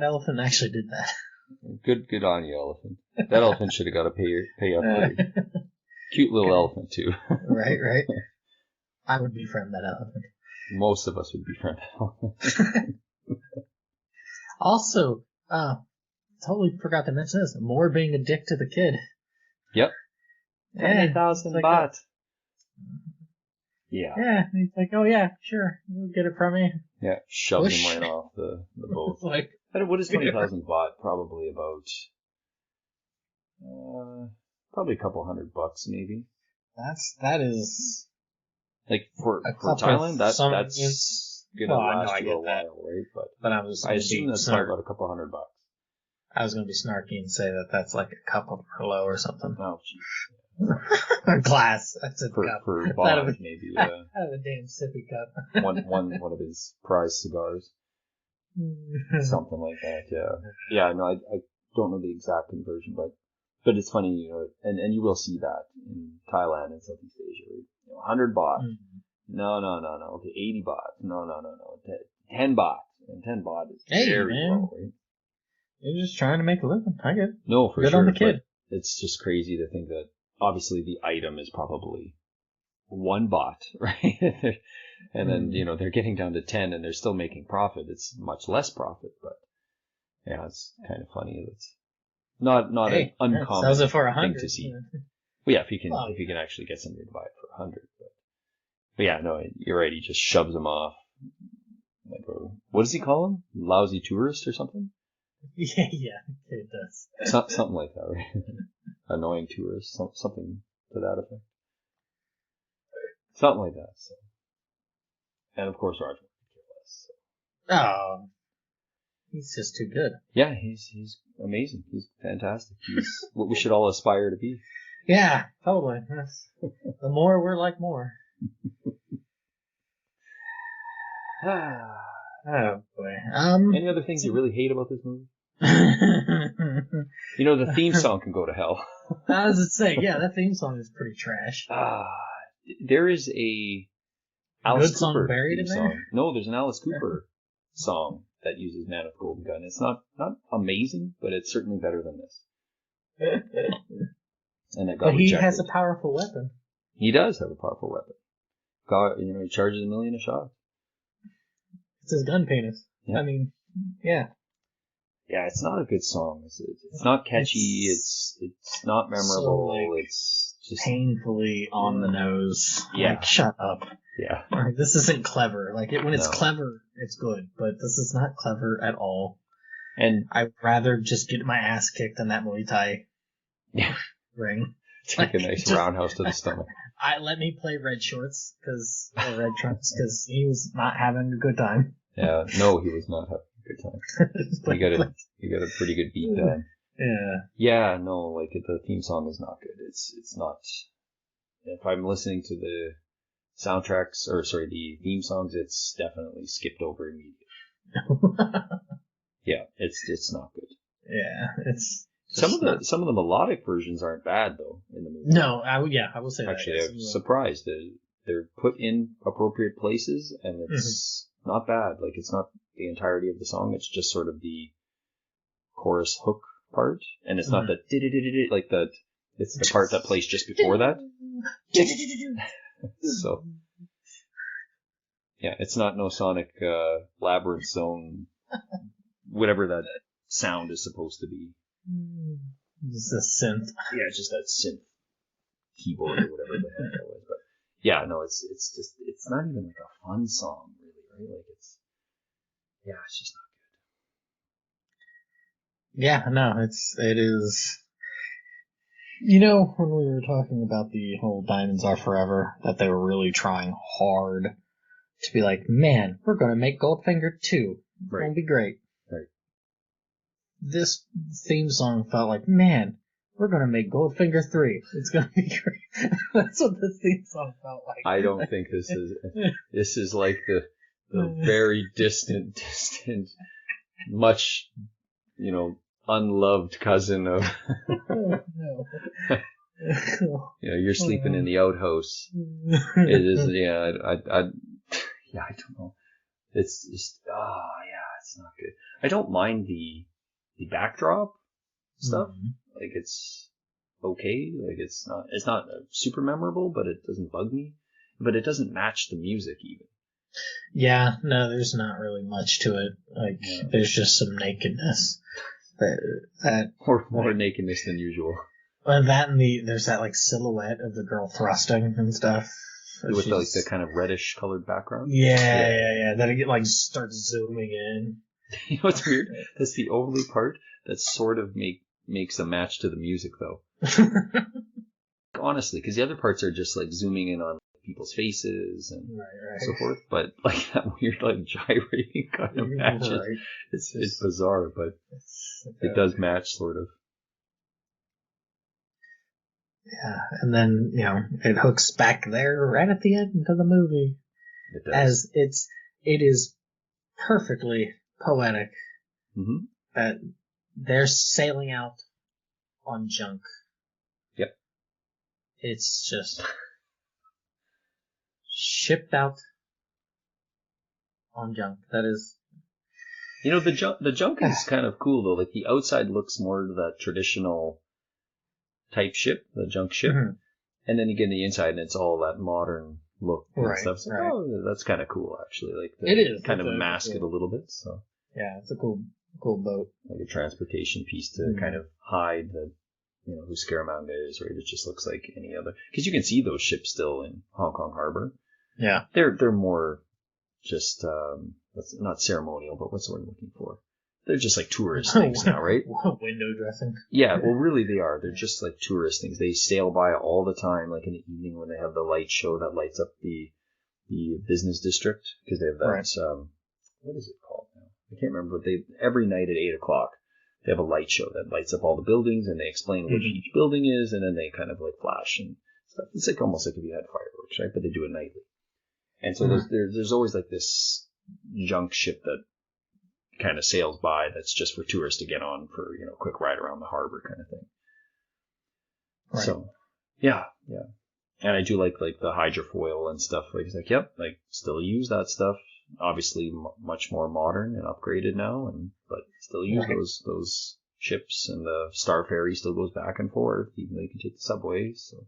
elephant actually did that. Good on you, elephant. That elephant should have got a pay upgrade. Cute little elephant too. Right. I would befriend that elephant. Most of us would befriend that elephant. Also, totally forgot to mention this. Moore being a dick to the kid. Yep. 20,000 baht. Yeah. Yeah, he's like, oh yeah, sure, you'll get it from me. Yeah, shoves him right off the boat. Like, what is 20,000 baht? Probably about, probably a couple $100 maybe. That is like for Thailand. That's gonna last you a while, right? But I assume that's probably about a couple $100. I was gonna be snarky and say that's like a cup of Merlot or something. Oh, jeez. A glass. That's a for, cup. For Bond, maybe. Out of a damn sippy cup. one of his prize cigars. Something like that, yeah. Yeah, no, I don't know the exact conversion, but it's funny, you know, and you will see that in Thailand and Southeast Asia. Right? You know, 100 baht. Mm-hmm. No. Okay, 80 baht. No. 10 baht. And 10 baht is very low, right? You're just trying to make a living. I get it. No, for Good sure. on the kid. It's just crazy to think that obviously the item is probably 1 baht, right? And then, you know, they're getting down to 10 and they're still making profit. It's much less profit, but yeah, it's kind of funny. It's not an uncommon sells it for 100 thing to see. Well, yeah, if you can actually get somebody to buy it for 100. But yeah, no, you're right. He just shoves them off. Like, what does he call him? Lousy tourist or something? Yeah, it does. Something like that, right? Annoying tourist, something to that effect. Something like that. So. And of course, Roger could care less. So. Oh, he's just too good. Yeah, he's amazing. He's fantastic. He's what we should all aspire to be. Yeah, totally. The more we're like Moore. Oh boy. Any other things you really hate about this movie? You know, the theme song can go to hell. I was to say, yeah, that theme song is pretty trash. There is a Alice Good song Cooper buried in there? song. No, there's an Alice Cooper song that uses Man with Golden Gun. It's not amazing, but it's certainly better than this. And it got But he rejected. has a powerful weapon. He does have a powerful weapon. He charges $1 million a shot. It's his gun penis. Yeah. I mean, yeah. Yeah, it's not a good song. It's not catchy. It's not memorable. So, it's just painfully on the nose. Yeah. Like, shut up. Yeah. Like, this isn't clever. Like, when it's clever, it's good. But this is not clever at all. And I'd rather just get my ass kicked in that Muay Thai ring. Take a nice roundhouse to the stomach. Let me play red shorts, or red trunks, because he was not having a good time. Yeah, no, he was not having a good time. He got a pretty good beat down. Yeah. Yeah, no, like the theme song is not good. It's not. If I'm listening to the soundtracks, the theme songs, it's definitely skipped over immediately. Yeah, it's not good. Yeah, it's. Some of the melodic versions aren't bad though in the movie. No, I will say actually, that. I'm surprised that they're put in appropriate places and it's not bad. Like it's not the entirety of the song; it's just sort of the chorus hook part, and it's not the like the. It's the part that plays just before that. So, yeah, it's not no Sonic Labyrinth Zone, whatever that sound is supposed to be. Just a synth. Yeah, just that synth keyboard or whatever the heck that was. But yeah, no, it's not even like a fun song, really, right? Like it's just not good. Yeah, no, it is. You know, when we were talking about the whole Diamonds Are Forever, that they were really trying hard to be like, man, we're going to make Goldfinger 2. It's Right. going to be great. Right. This theme song felt like, man, we're going to make Goldfinger 3. It's going to be great. That's what this theme song felt like. I don't think this is like the very distant, much, unloved cousin of, No. you're sleeping in the outhouse. It is, I don't know. It's just, it's not good. I don't mind the backdrop stuff. Mm-hmm. Like, it's okay. Like, it's not super memorable, but it doesn't bug me. But it doesn't match the music even. Yeah, no, there's not really much to it. Like, there's just some nakedness. Or more nakedness than usual. And there's that like silhouette of the girl thrusting and stuff. With like the kind of reddish colored background. Yeah. Then it like starts zooming in. You know what's weird? That's the only part that sort of makes a match to the music, though. Honestly, because the other parts are just like zooming in on people's faces and so forth. But like that weird like gyrating kind of matches. Right. It's bizarre, but it does match sort of. Yeah, and then, it hooks back there right at the end of the movie. It does. As it is perfectly poetic that they're sailing out on junk. Yep. It's just shipped out on junk. That is... the junk is kind of cool, though. Like, the outside looks more that traditional type ship, the junk ship, and then you get in the inside and it's all that modern look and stuff. So, that's kind of cool, actually. Like, it is kind of mask it a little bit. So yeah, it's a cool boat, like a transportation piece to kind of hide the who Scaramanga is, right? It just looks like any other, because you can see those ships still in Hong Kong Harbor. Yeah, they're more just not ceremonial, but what's the word I'm looking for? They're just like tourist things now, right? Window dressing. Yeah, well, really they are. They're just like tourist things. They sail by all the time, like in the evening when they have the light show that lights up the business district, because they have that, what is it called now? I can't remember, but every night at 8 o'clock, they have a light show that lights up all the buildings, and they explain what each building is, and then they kind of like flash and stuff. It's like almost like if you had fireworks, right? But they do it nightly. And so there's always like this junk ship that kind of sails by that's just for tourists to get on for, a quick ride around the harbor kind of thing. Right. So, yeah. And I do like the hydrofoil and stuff. Like, it's like, yep, like, still use that stuff. Obviously much more modern and upgraded now, but still use those ships, and the Star Ferry still goes back and forth, even though you can take the subways. So,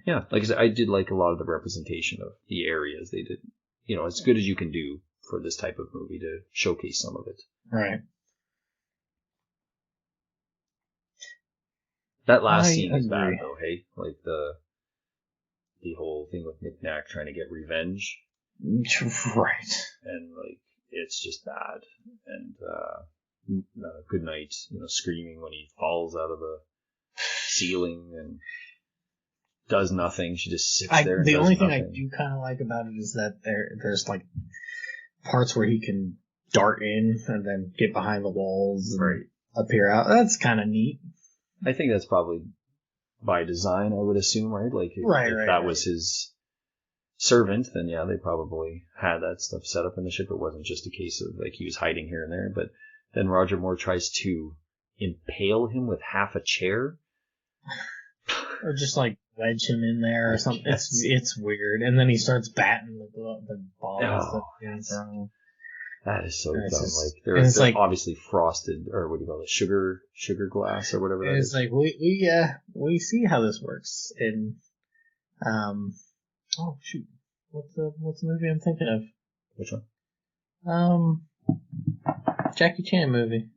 yeah, like I said, I did like a lot of the representation of the areas. They did, as good as you can do for this type of movie to showcase some of it. Right. That last scene is bad, though, hey? Like the whole thing with Nick Nack trying to get revenge. Right. And, like, it's just bad. And Good Night, screaming when he falls out of the ceiling and does nothing. She just sits there and the does only thing nothing. I do kind of like about it is that there's like parts where he can dart in and then get behind the walls and appear out. That's kind of neat. I think that's probably by design, I would assume, right? Like, if that was his servant, then yeah, they probably had that stuff set up in the ship. It wasn't just a case of like he was hiding here and there. But then Roger Moore tries to impale him with half a chair, or just like wedge him in there or something. It's weird. And then he starts batting the balls. That is so dumb. Like they're obviously frosted, or what do you call it, sugar glass or whatever that is. It's like we see how this works in oh shoot, what's the movie I'm thinking of? Which one? Jackie Chan movie.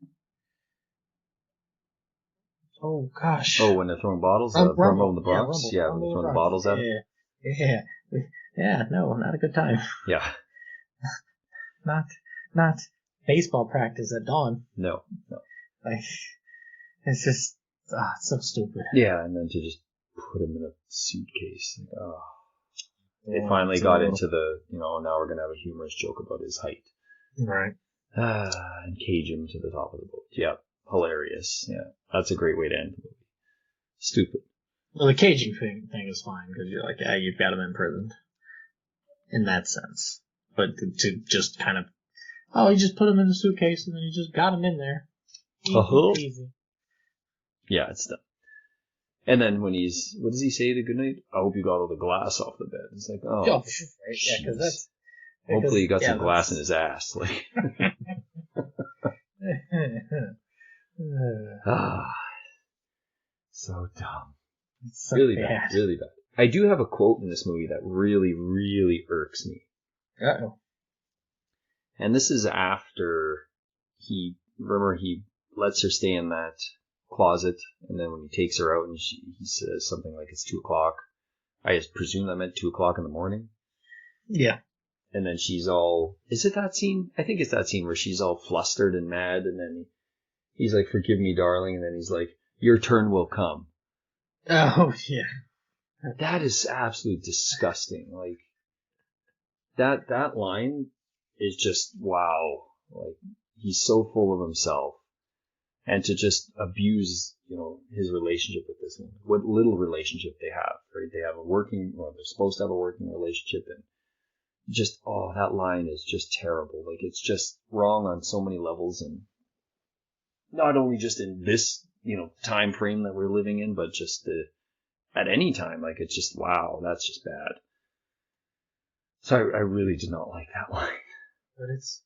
Oh gosh. Oh, when they're throwing bottles, Rumble in the Bronx. Yeah, when they're throwing the bottles at him. Yeah. No, not a good time. Yeah. Not baseball practice at dawn. No. Like, it's just It's so stupid. Yeah, and then to just put him in a suitcase. Like, oh. They Yeah, finally it's a got little- into the, now we're going to have a humorous joke about his height. Right. And cage him to the top of the boat. Yeah, hilarious. Yeah, that's a great way to end the movie. Stupid. Well, the caging thing is fine because you're like, yeah, you've got him imprisoned in that sense. But to just kind of, you just put him in a suitcase and then you just got him in there. Easy. Yeah, it's done. And then when what does he say to goodnight? I hope you got all the glass off the bed. It's like, Right. Yeah, because that's. Hopefully he got some glass in his ass. Like, so dumb. It's so Really bad. bad. Really bad. I do have a quote in this movie that really, really irks me. Uh-oh. And this is after he lets her stay in that closet, and then when he takes her out and he says something like it's 2:00. I just presume that meant 2:00 in the morning. Yeah. And then she's all, is it that scene? I think it's that scene where she's all flustered and mad, and then he's like, forgive me, darling, and then he's like, your turn will come. Oh, yeah. That is absolutely disgusting. Like, that line is just, wow. Like, he's so full of himself. And to just abuse, his relationship with this woman, what little relationship they have, right? They have they're supposed to have a working relationship, and just, that line is just terrible. Like, it's just wrong on so many levels, and not only just in this, time frame that we're living in, but just at any time. Like, it's just, wow, that's just bad. So I really did not like that line. But it's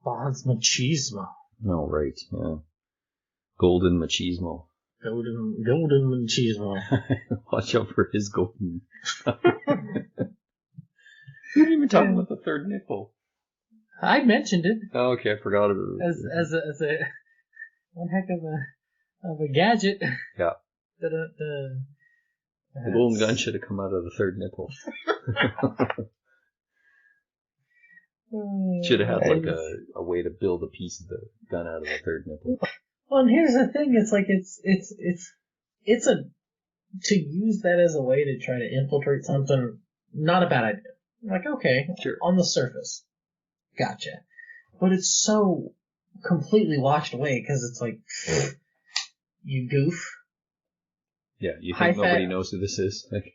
Bond's machismo. No, right, yeah. Golden machismo. Golden machismo. Watch out for his golden. You didn't even talk about the third nipple. I mentioned it. Oh, okay, I forgot it. As a one heck of a gadget. Yeah. The golden gun should have come out of the third nipple. Should have had like a way to build a piece of the gun out of the third nipple. Well, and here's the thing: it's like it's to use that as a way to try to infiltrate something. Not a bad idea. Like, okay, sure, on the surface, gotcha, but it's so completely washed away because it's like, you goof. Yeah, you think nobody knows who this is, like,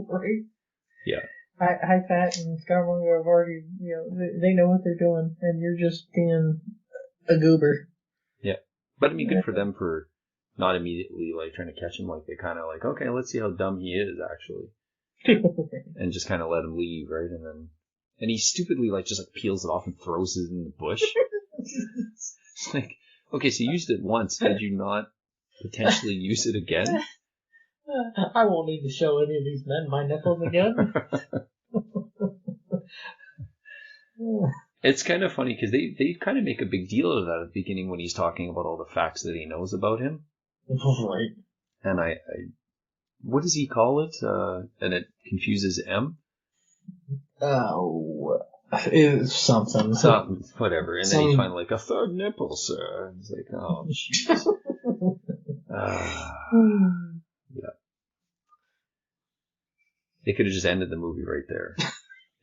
right? Yeah. High Fat and Scaramanga have already, they know what they're doing, and you're just being a goober. Yeah, but I mean, good for them for not immediately like trying to catch him. Like, they kind of like, okay, let's see how dumb he is actually, and just kind of let him leave, right? And he stupidly like just like peels it off and throws it in the bush. It's like, okay, so you used it once. Did you not potentially use it again? I won't need to show any of these men my nipples again. It's kind of funny because they kind of make a big deal of that at the beginning when he's talking about all the facts that he knows about him. Right. And I what does he call it? And it confuses M. Oh, it's something. Whatever. And then he finally like, a third nipple, sir. And he's like, oh, jeez. Yeah. They could have just ended the movie right there.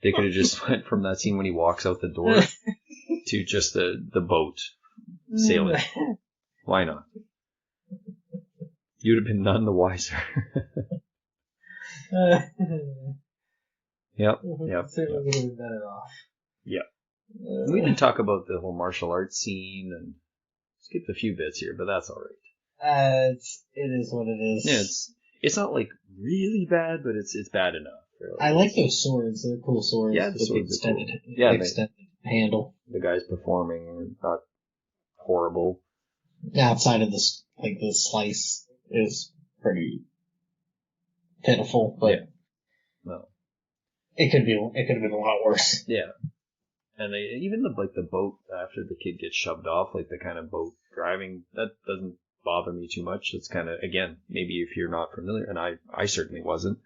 They could have just went from that scene when he walks out the door to just the boat sailing. Why not? You'd have been none the wiser. Yep. Certainly would have been better off. Yeah. We didn't talk about the whole martial arts scene and skipped a few bits here, but that's all right. It is what it is. Yeah, it's not like really bad, but it's bad enough. Really. I like those swords. They're cool swords. Yeah, the swords extended, are cool. Yeah, extended handle. The guys performing are not horrible. Outside of this, like the slice is pretty pitiful, but yeah. No. It could have been a lot worse. Yeah. And even the boat after the kid gets shoved off, like the kind of boat driving, that doesn't bother me too much. It's kind of, again, maybe if you're not familiar, and I certainly wasn't,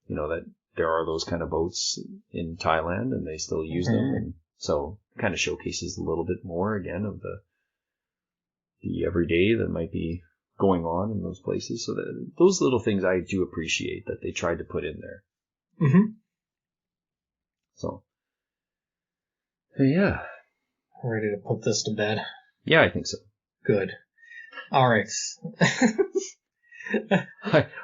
that there are those kind of boats in Thailand and they still use them. And so it kind of showcases a little bit more again of the everyday that might be going on in those places. So those little things I do appreciate that they tried to put in there. Mm-hmm. So, yeah. Ready to put this to bed? Yeah, I think so. Good. All right.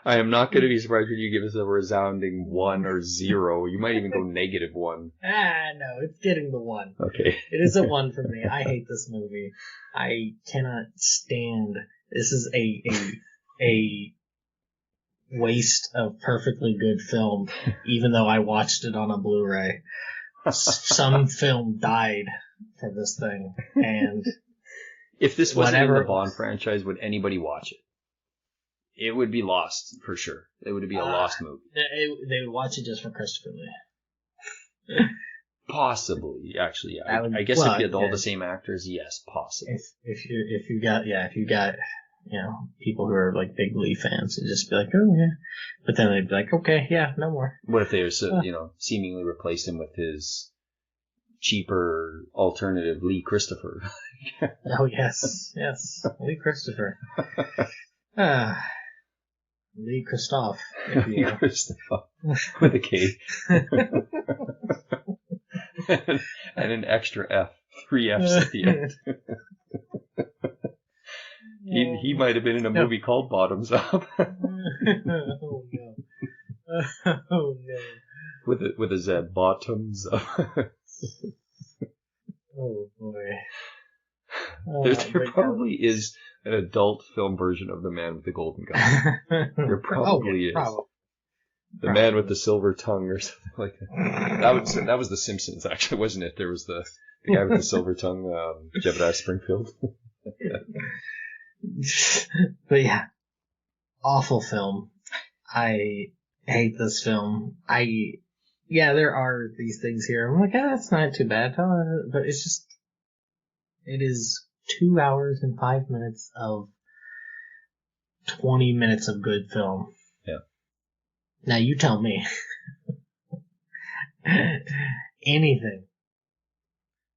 I am not going to be surprised when you give us a resounding 1 or 0. You might even go -1. No, it's getting the 1. Okay. It is a 1 for me. I hate this movie. I cannot stand. This is a waste of perfectly good film, even though I watched it on a Blu-ray. Some film died for this thing, and if this wasn't in the whatever Bond franchise, would anybody watch it? It would be lost, for sure. It would be a lost movie. They would watch it just for Christopher Lee. Possibly, actually. Yeah. Would, I guess if you had all the same actors, yes, possibly. If you got people who are like big Lee fans, and just be like, oh yeah, but then they'd be like, okay, yeah, no more. What if they seemingly replaced him with his cheaper alternative Lee Christopher? Oh yes, Lee Christopher. Lee Christophe, if you will. Christophe, with a K. and an extra F. 3 F's at the end. He might have been in a movie called Bottoms Up. Oh no. Oh no. With a Z. Bottoms Up. Oh boy. There probably is an adult film version of The Man with the Golden Gun. There probably is. Probably. The Man with the Silver Tongue or something like that. That was The Simpsons, actually, wasn't it? There was the guy with the silver tongue, Jebediah Springfield. But yeah, awful film. I hate this film. There are these things here. I'm like, that's not too bad. But it's just, it is 2 hours and 5 minutes of 20 minutes of good film. Yeah. Now you tell me. Anything.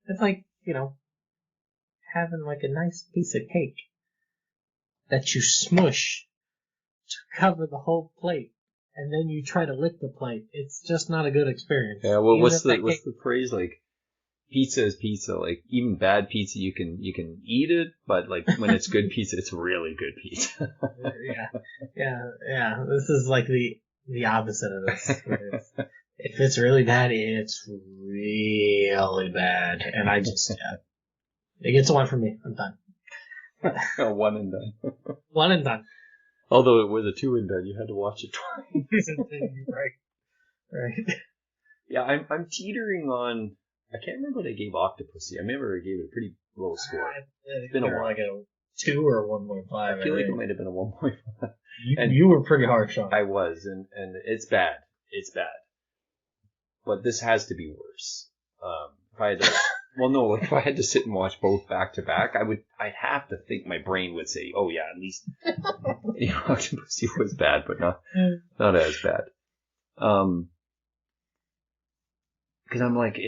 It's like, having like a nice piece of cake that you smush to cover the whole plate, and then you try to lick the plate. It's just not a good experience. Yeah, well, what's the phrase? Like, pizza is pizza. Like, even bad pizza, you can eat it, but like when it's good pizza, it's really good pizza. Yeah. This is like the opposite of this. If it's really bad, it's really bad, and I just it gets a 1 from me. I'm done. 1 and done. 1 and done. Although it was a 2 and done, you had to watch it twice. Right. Yeah, I'm teetering on. I can't remember what I gave Octopussy. I remember I gave it a pretty low score. It's been a while. Like a 2 or a 1.5. I feel like it might have been a 1.5. You were pretty harsh on it. I was, and it's bad. It's bad. But this has to be worse. If I had to, if I had to sit and watch both back to back, I'd have to think my brain would say, oh yeah, at least Octopussy was bad, but not as bad. Because I'm like,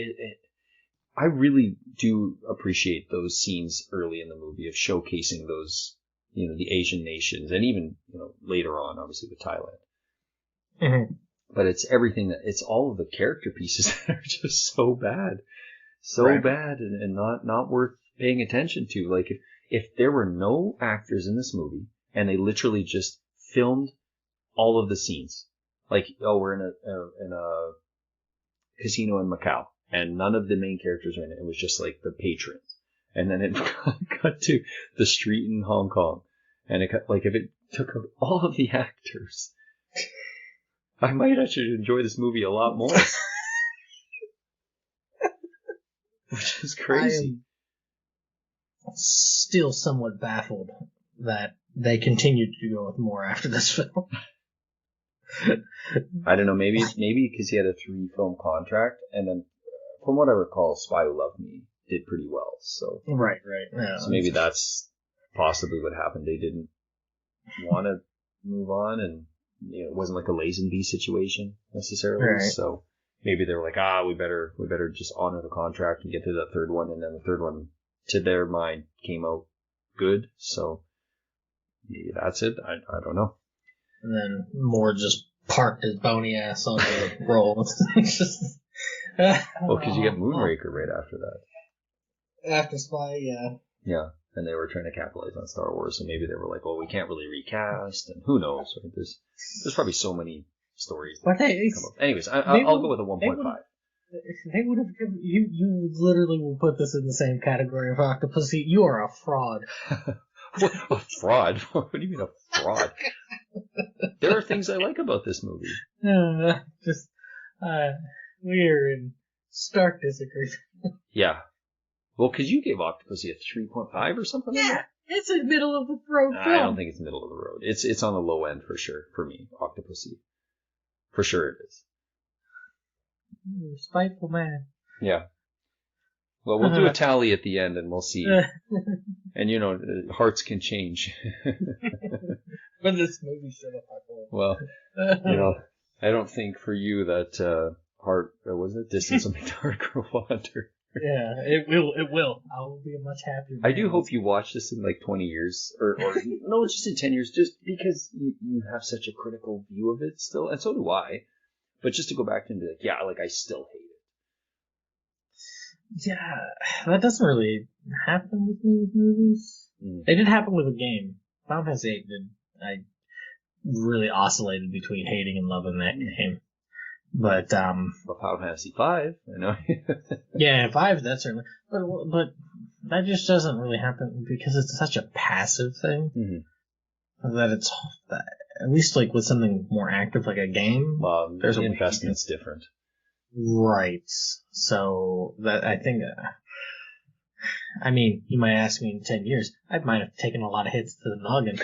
I really do appreciate those scenes early in the movie of showcasing those, the Asian nations, and even, later on, obviously with Thailand. Mm-hmm. But it's it's all of the character pieces that are just so bad. Bad and not worth paying attention to. Like, if there were no actors in this movie, and they literally just filmed all of the scenes. Like, we're in a casino in Macau, and none of the main characters are in it. It was just like the patrons. And then it got to the street in Hong Kong. And if it took out all of the actors, I might actually enjoy this movie a lot more. Which is crazy. I am still somewhat baffled that they continued to go with more after this film. I don't know, maybe because he had a 3-film contract, and then from what I recall, Spy Who Loved Me did pretty well. So right. Yeah, so maybe that's possibly what happened. They didn't want to move on, and it wasn't like a Lazenby situation necessarily. Right. So maybe they were like, we better just honor the contract and get to that third one, and then the third one, to their mind, came out good. So Maybe that's it. I don't know. And then Moore just parked his bony ass on the roll. It's just, Well, because you get Moonraker right after that. After Spy, yeah. Yeah, and they were trying to capitalize on Star Wars, so maybe they were like, well, we can't really recast, and who knows? Right? There's probably so many stories that come up. Anyways, I'll go with a 1.5. They would have given you literally will put this in the same category of Octopussy. You are a fraud. What, a fraud? What do you mean a fraud? There are things I like about this movie. Just we are in stark disagreement. Yeah. Well, because you gave Octopussy a 3.5 or something like that? It's a middle of the road film. I don't think it's middle of the road. It's on the low end for sure, for me, Octopussy. For sure it is. You're a spiteful man. Yeah. Well, we'll do a tally at the end and we'll see. And, you know, hearts can change. When this movie showed up, well, you know, I don't think for you that was it? Distance will make the heart grow fonder. Yeah, it will. I will be a much happier man. I do hope you watch this in like 20 years, or no, just in 10 years, just because you have such a critical view of it still, and so do I. But just to go back and be like, yeah, like I still hate it. Yeah, that doesn't really happen with me with movies. It did happen with a game. Final Fantasy VIII did. I really oscillated between hating and loving that game. But Final Fantasy V, I know. Yeah, 5, that's certainly. But that just doesn't really happen because it's such a passive thing. Mm-hmm. That it's at least like with something more active like a game. Well, there's the investment's different. Right. So that I think. I mean, you might ask me in 10 years, I might have taken a lot of hits to the noggin.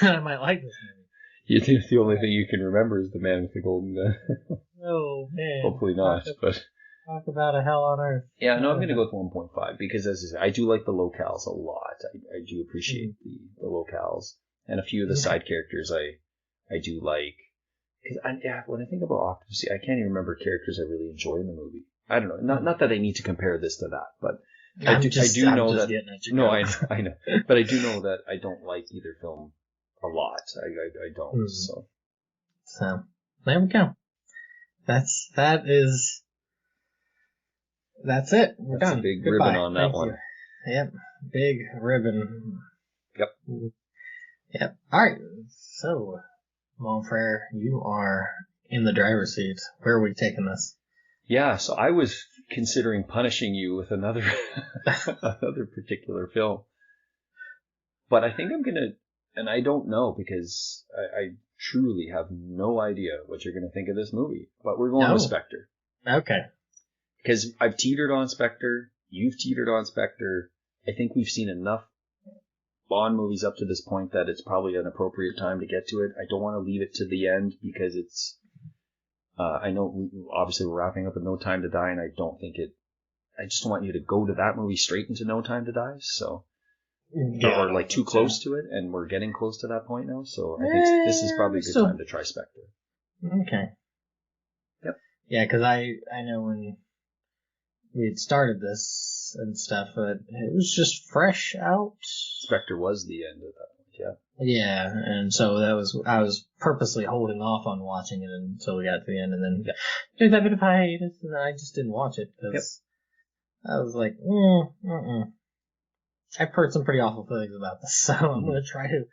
I might like this movie. You think the only thing you can remember is the man with the golden gun? Oh, man. Hopefully not, but... Talk about a hell on earth. Yeah, no, I'm going to go with 1.5, because as I say, I do like the locales a lot. I do appreciate the locales. And a few of the side characters I do like. Because when I think about Octopussy, I can't even remember characters I really enjoy in the movie. I don't know. Not that I need to compare this to that, but I do know that... No, I know. But I do know that I don't like either film a lot. I don't. So there we go. That's it. We're That's done. a big Goodbye. ribbon on that Thank one. You. Yep, big ribbon. Yep. All right. So, Monfrere, you are in the driver's seat. Where are we taking this? Yeah. So I was considering punishing you with another particular film, but I think I'm gonna. And I don't know because I truly have no idea what you're going to think of this movie. But we're going with Spectre. Okay. Because I've teetered on Spectre. You've teetered on Spectre. I think we've seen enough Bond movies up to this point that it's probably an appropriate time to get to it. I don't want to leave it to the end because it's... I know obviously we're wrapping up with No Time to Die, and I don't think it... I just don't want you to go to that movie straight into No Time to Die, so... Yeah, or like too close to it, and we're getting close to that point now, so I think this is probably a good time to try Spectre. Okay. Yep. Yeah, because I know when we had started this and stuff, it was just fresh out. Spectre was the end at that point, yeah. Yeah, and so I was purposely holding off on watching it until we got to the end, and then there's that bit of hiatus, and I just didn't watch it, because I was like, I've heard some pretty awful things about this, so I'm going to try to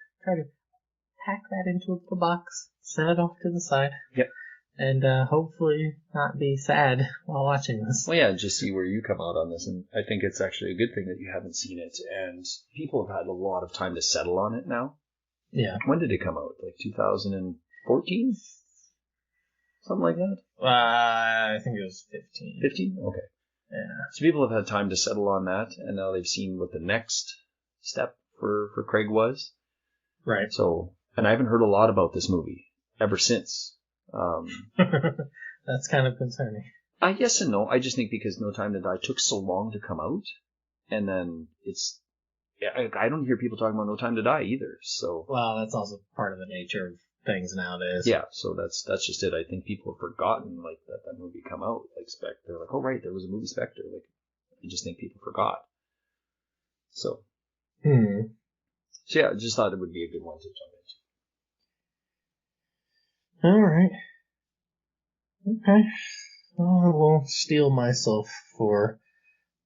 pack that into a little box, set it off to the side, and hopefully not be sad while watching this. Well, yeah, just see where you come out on this, and I think it's actually a good thing that you haven't seen it, and people have had a lot of time to settle on it now. Yeah. When did it come out? Like 2014? Something like that? I think it was 15. 15? Okay. Yeah. So people have had time to settle on that, and now they've seen what the next step for Craig was. Right. So, and I haven't heard a lot about this movie ever since. That's kind of concerning. Yes and no. I just think because No Time to Die took so long to come out, and then it's... I don't hear people talking about No Time to Die either, so... Well, that's also part of the nature of things nowadays. Yeah, so that's just it. I think people have forgotten like that movie come out, like Spectre. They're like, oh right, there was a movie Spectre. Like, I just think people forgot. So, So yeah, I just thought it would be a good one to jump into. All right. Okay. I will steel myself for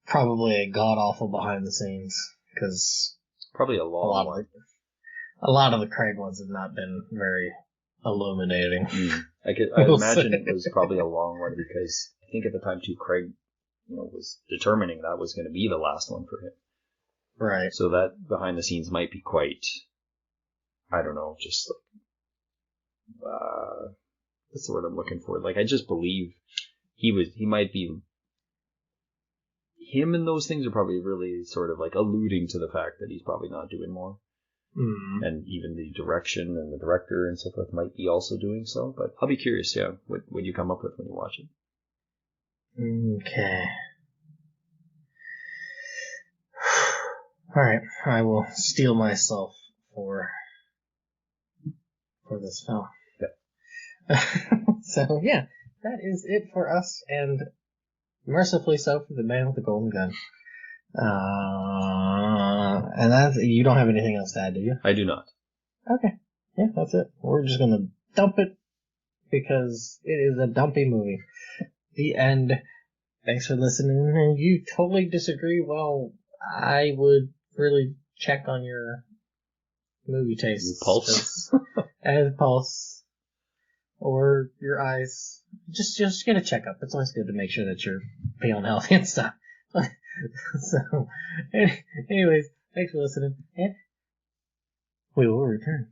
probably a god awful behind the scenes because Probably a long one. A lot of the Craig ones have not been very illuminating. I imagine it was probably a long one because I think at the time too, Craig, was determining that was going to be the last one for him. Right. So that behind the scenes might be quite, I don't know, just like, what's the word I'm looking for? Like, I just believe he might be, him and those things are probably really sort of like alluding to the fact that he's probably not doing more. Mm. And even the direction and the director and so forth might be also doing so. But I'll be curious, yeah, what you come up with when you watch it. Okay. All right, I will steel myself for this film. Yeah. So yeah, that is it for us, and mercifully so for the man with the golden gun. And that's, you don't have anything else to add, do you? I do not. Okay. Yeah, that's it. We're just gonna dump it because it is a dumpy movie. The end. Thanks for listening. And you totally disagree? Well, I would really check on your movie tastes. Your pulse. And pulse. Or your eyes. Just get a checkup. It's always good to make sure that you're feeling healthy and stuff. So, anyways, thanks for listening. And we will return.